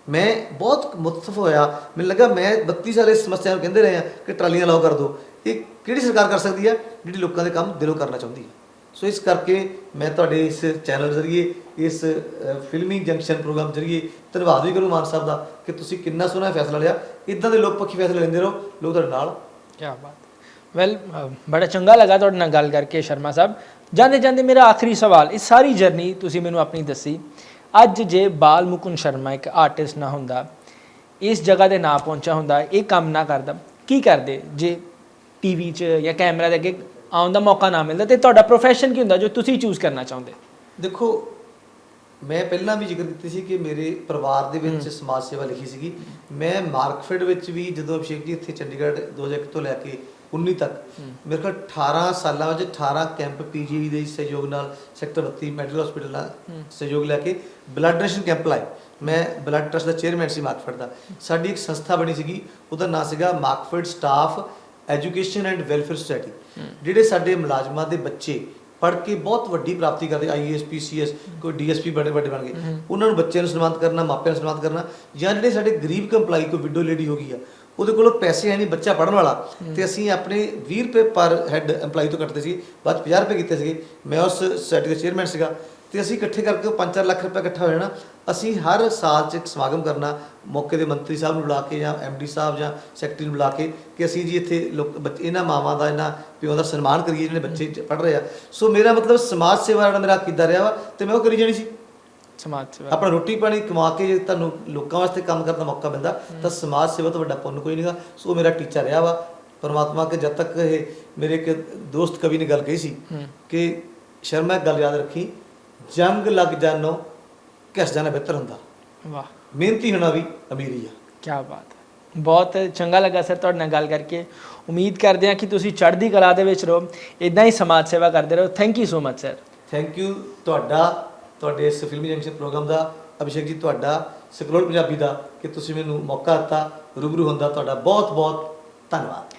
ਮੈਂ ਬਹੁਤ ਮੁਤਫਿਕ ਹੋਇਆ, ਮੈਨੂੰ ਲੱਗਾ ਮੈਂ 32 ਸਾਲ ਇਸ ਸਮੱਸਿਆ ਨੂੰ ਕਹਿੰਦੇ ਰਹੇ ਆ ਕਿ ਟਰਾਲੀਆਂ ਲਾਓ ਕਰ ਦਿਓ, ਇਹ ਕਿਹੜੀ ਸਰਕਾਰ ਕਰ ਸਕਦੀ ਹੈ ਜਿਹੜੀ ਲੋਕਾਂ ਦੇ ਕੰਮ ਦਿਲੋਂ ਕਰਨਾ ਚਾਹੁੰਦੀ ਹੈ। ਸੋ ਇਸ ਕਰਕੇ ਮੈਂ ਤੁਹਾਡੇ ਇਸ ਚੈਨਲ ਜ਼ਰੀਏ, ਇਸ ਫਿਲਮੀ ਜੰਕਸ਼ਨ ਪ੍ਰੋਗਰਾਮ ਜ਼ਰੀਏ ਧੰਨਵਾਦ ਵੀ ਕਰੂੰ ਮਾਨ ਸਾਹਿਬ ਦਾ ਕਿ ਤੁਸੀਂ ਕਿੰਨਾ ਸੋਹਣਾ ਫੈਸਲਾ ਲਿਆ। ਇੱਦਾਂ ਦੇ ਲੋਕ ਪੱਖੀ ਫੈਸਲੇ ਲੈਂਦੇ ਰਹੋ, ਲੋਕ ਤੁਹਾਡੇ ਨਾਲ। ਕੀ ਬਾਤ। ਵੈਲ, ਬੜਾ ਚੰਗਾ ਲੱਗਾ ਤੁਹਾਡੇ ਨਾਲ ਗੱਲ ਕਰਕੇ ਸ਼ਰਮਾ ਸਾਹਿਬ। ਜਾਂਦੇ ਜਾਂਦੇ ਮੇਰਾ ਆਖਰੀ ਸਵਾਲ, ਇਹ ਸਾਰੀ ਜਰਨੀ ਤੁਸੀਂ ਮੈਨੂੰ ਆਪਣੀ ਦੱਸੀ, ਅੱਜ ਜੇ ਬਾਲ ਮੁਕੁੰਦ ਸ਼ਰਮਾ ਇੱਕ ਆਰਟਿਸਟ ਨਾ ਹੁੰਦਾ, ਇਸ ਜਗ੍ਹਾ 'ਤੇ ਨਾ ਪਹੁੰਚਾ ਹੁੰਦਾ, ਇਹ ਕੰਮ ਨਾ ਕਰਦਾ, ਕੀ ਕਰਦੇ? ਜੇ ਟੀਵੀ 'ਚ ਜਾਂ ਕੈਮਰਾ ਦੇ ਅੱਗੇ ਆਉਣ ਦਾ ਮੌਕਾ ਨਾ ਮਿਲਦਾ, ਤੇ ਤੁਹਾਡਾ ਪ੍ਰੋਫੈਸ਼ਨ ਕੀ ਹੁੰਦਾ ਜੋ ਤੁਸੀਂ ਚੂਜ਼ ਕਰਨਾ ਚਾਹੁੰਦੇ? ਦੇਖੋ, ਮੈਂ ਪਹਿਲਾਂ ਵੀ ਜ਼ਿਕਰ ਕੀਤੀ ਸੀ ਕਿ ਮੇਰੇ ਪਰਿਵਾਰ ਦੇ ਵਿੱਚ ਸਮਾਜ ਸੇਵਾ ਲਿਖੀ ਸੀਗੀ। ਮੈਂ ਮਾਰਕਫੈਡ ਵਿੱਚ ਵੀ ਜਦੋਂ ਅਭਿਸ਼ੇਕ ਜੀ ਇੱਥੇ ਚੰਡੀਗੜ੍ਹ 2001 ਤੋਂ ਲੈ ਕੇ 19 ਤੱਕ ਮੇਰੇ ਕੋਲ 18 ਸਾਲਾਂ ਵਿੱਚ 18 ਕੈਂਪ ਪੀਜੀਆਈ ਦੇ ਸਹਿਯੋਗ ਨਾਲ, ਸੈਕਟਰ 32 ਮੈਡੀਕਲ ਹਸਪੀਟਲ ਨਾਲ ਸਹਿਯੋਗ ਲੈ ਕੇ ਬਲੱਡ ਡੋਨੇਸ਼ਨ ਕੈਂਪ ਲਾਏ। ਮੈਂ ਬਲੱਡ ਟਰਸਟ ਦਾ ਚੇਅਰਮੈਨ ਸੀ ਮਾਰਕਫੈਡ ਦਾ। ਸਾਡੀ ਇੱਕ ਸੰਸਥਾ ਬਣੀ ਸੀਗੀ, ਉਹਦਾ ਨਾਂ ਸੀਗਾ Markfed staff education and welfare society. ਜਿਹੜੇ ਸਾਡੇ ਮੁਲਾਜ਼ਮਾਂ ਦੇ ਬੱਚੇ ਪੜ੍ਹ ਕੇ ਬਹੁਤ ਵੱਡੀ ਪ੍ਰਾਪਤੀ ਕਰਦੇ, IAS PCS, ਕੋਈ DSP ਵੱਡੇ ਬਣ ਗਏ, ਉਹਨਾਂ ਨੂੰ ਬੱਚਿਆਂ ਨੂੰ ਸਨਮਾਨਿਤ ਕਰਨਾ, ਮਾਪਿਆਂ ਨੂੰ ਸਨਮਾਨਿਤ ਕਰਨਾ, ਜਾਂ ਜਿਹੜੇ ਸਾਡੇ ਗਰੀਬ ਕੰਪਲਾਈ, ਕੋਈ ਵਿਡੋ ਲੇਡੀ ਹੋ ਗਈ ਆ, ਉਹਦੇ ਕੋਲ ਪੈਸੇ ਹੈ ਨਹੀਂ ਬੱਚਾ ਪੜ੍ਹਨ ਵਾਲਾ, ਤੇ ਅਸੀਂ ਆਪਣੇ 20 ਰੁਪਏ ਪਰ ਹੈਡ EMPLOYE ਤੋਂ ਕੱਟਦੇ ਸੀ, ਬਾਅਦ 'ਚ 50 ਰੁਪਏ ਕੀਤੇ ਸੀਗੇ। ਮੈਂ ਉਸ ਸੋਸਾਇਟੀ ਦਾ ਚੇਅਰਮੈਨ ਸੀਗਾ, ਤੇ ਅਸੀਂ ਇਕੱਠੇ ਕਰਕੇ 5-4 ਲੱਖ ਰੁਪਏ ਇਕੱਠਾ ਹੋ ਜਾਣਾ। ਅਸੀਂ ਹਰ ਸਾਲ 'ਚ ਇੱਕ ਸਮਾਗਮ ਕਰਨਾ, ਮੌਕੇ ਦੇ ਮੰਤਰੀ ਸਾਹਿਬ ਨੂੰ ਬੁਲਾ ਕੇ ਜਾਂ MD ਸਾਹਿਬ ਜਾਂ ਸੈਕਟਰੀ ਨੂੰ ਬੁਲਾ ਕੇ, ਕਿ ਅਸੀਂ ਜੀ ਇੱਥੇ ਲੋਕ ਬੱਚੇ ਇਹਨਾਂ ਮਾਵਾਂ ਦਾ ਇਹਨਾਂ ਪਿਓ ਦਾ ਸਨਮਾਨ ਕਰੀਏ ਜਿਹੜੇ ਬੱਚੇ ਪੜ੍ਹ ਰਹੇ ਆ। ਸੋ ਮੇਰਾ ਮਤਲਬ ਸਮਾਜ ਸੇਵਾ ਜਿਹੜਾ ਮੇਰਾ ਕੀਤਾ ਰਿਹਾ ਵਾ, ਤੇ ਮੈਂ ਉਹ ਕਰੀ ਜਾਣੀ ਸੀ। ਸਮਾਜ ਸੇਵਾ ਆਪਣਾ ਰੋਟੀ ਪਾਣੀ ਕਮਾ ਕੇ ਜੇ ਤੁਹਾਨੂੰ ਲੋਕਾਂ ਵਾਸਤੇ ਕੰਮ ਕਰਨ ਦਾ ਮੌਕਾ ਮਿਲਦਾ ਤਾਂ ਸਮਾਜ ਸੇਵਾ ਤੋਂ ਵੱਡਾ ਪੁੰਨ ਕੋਈ ਨਹੀਂਗਾ। ਸੋ ਮੇਰਾ ਟੀਚਾ ਰਿਹਾ ਵਾ ਪਰਮਾਤਮਾ ਕੇ ਜਦ ਤੱਕ ਇਹ ਮੇਰੇ ਇੱਕ ਦੋਸਤ ਕਵੀ ਨੇ ਗੱਲ ਕਹੀ ਸੀ ਕਿ ਸ਼ਰਮਾ ਇੱਕ ਗੱਲ ਯਾਦ ਰੱਖੀ, ਜੰਗ ਲੱਗ ਜਾਨੋ ਘਿਸ ਜਾਣਾ ਬਿਹਤਰ ਹੁੰਦਾ, ਵਾਹ ਮਿਹਨਤੀ ਹੋਣਾ ਵੀ ਅਮੀਰੀ ਆ। ਕੀ ਬਾਤ ਹੈ, ਬਹੁਤ ਚੰਗਾ ਲੱਗਾ ਸਰ ਤੁਹਾਡੇ ਨਾਲ ਗੱਲ ਕਰਕੇ। ਉਮੀਦ ਕਰਦੇ ਹਾਂ ਕਿ ਤੁਸੀਂ ਚੜ੍ਹਦੀ ਕਲਾ ਦੇ ਵਿੱਚ ਰਹੋ, ਇਦਾਂ ਹੀ ਸਮਾਜ ਸੇਵਾ ਕਰਦੇ ਰਹੋ। Thank you so much sir. Thank you ਤੁਹਾਡੇ ਇਸ ਫਿਲਮੀ ਜੰਕਸ਼ਨ ਪ੍ਰੋਗਰਾਮ ਦਾ, ਅਭਿਸ਼ੇਕ ਜੀ ਤੁਹਾਡਾ, ਸਕਰੋਲ ਪੰਜਾਬੀ ਦਾ, ਕਿ ਤੁਸੀਂ ਮੈਨੂੰ ਮੌਕਾ ਦਿੱਤਾ ਰੂਬਰੂ ਹੁੰਦਾ। ਤੁਹਾਡਾ ਬਹੁਤ ਬਹੁਤ ਧੰਨਵਾਦ।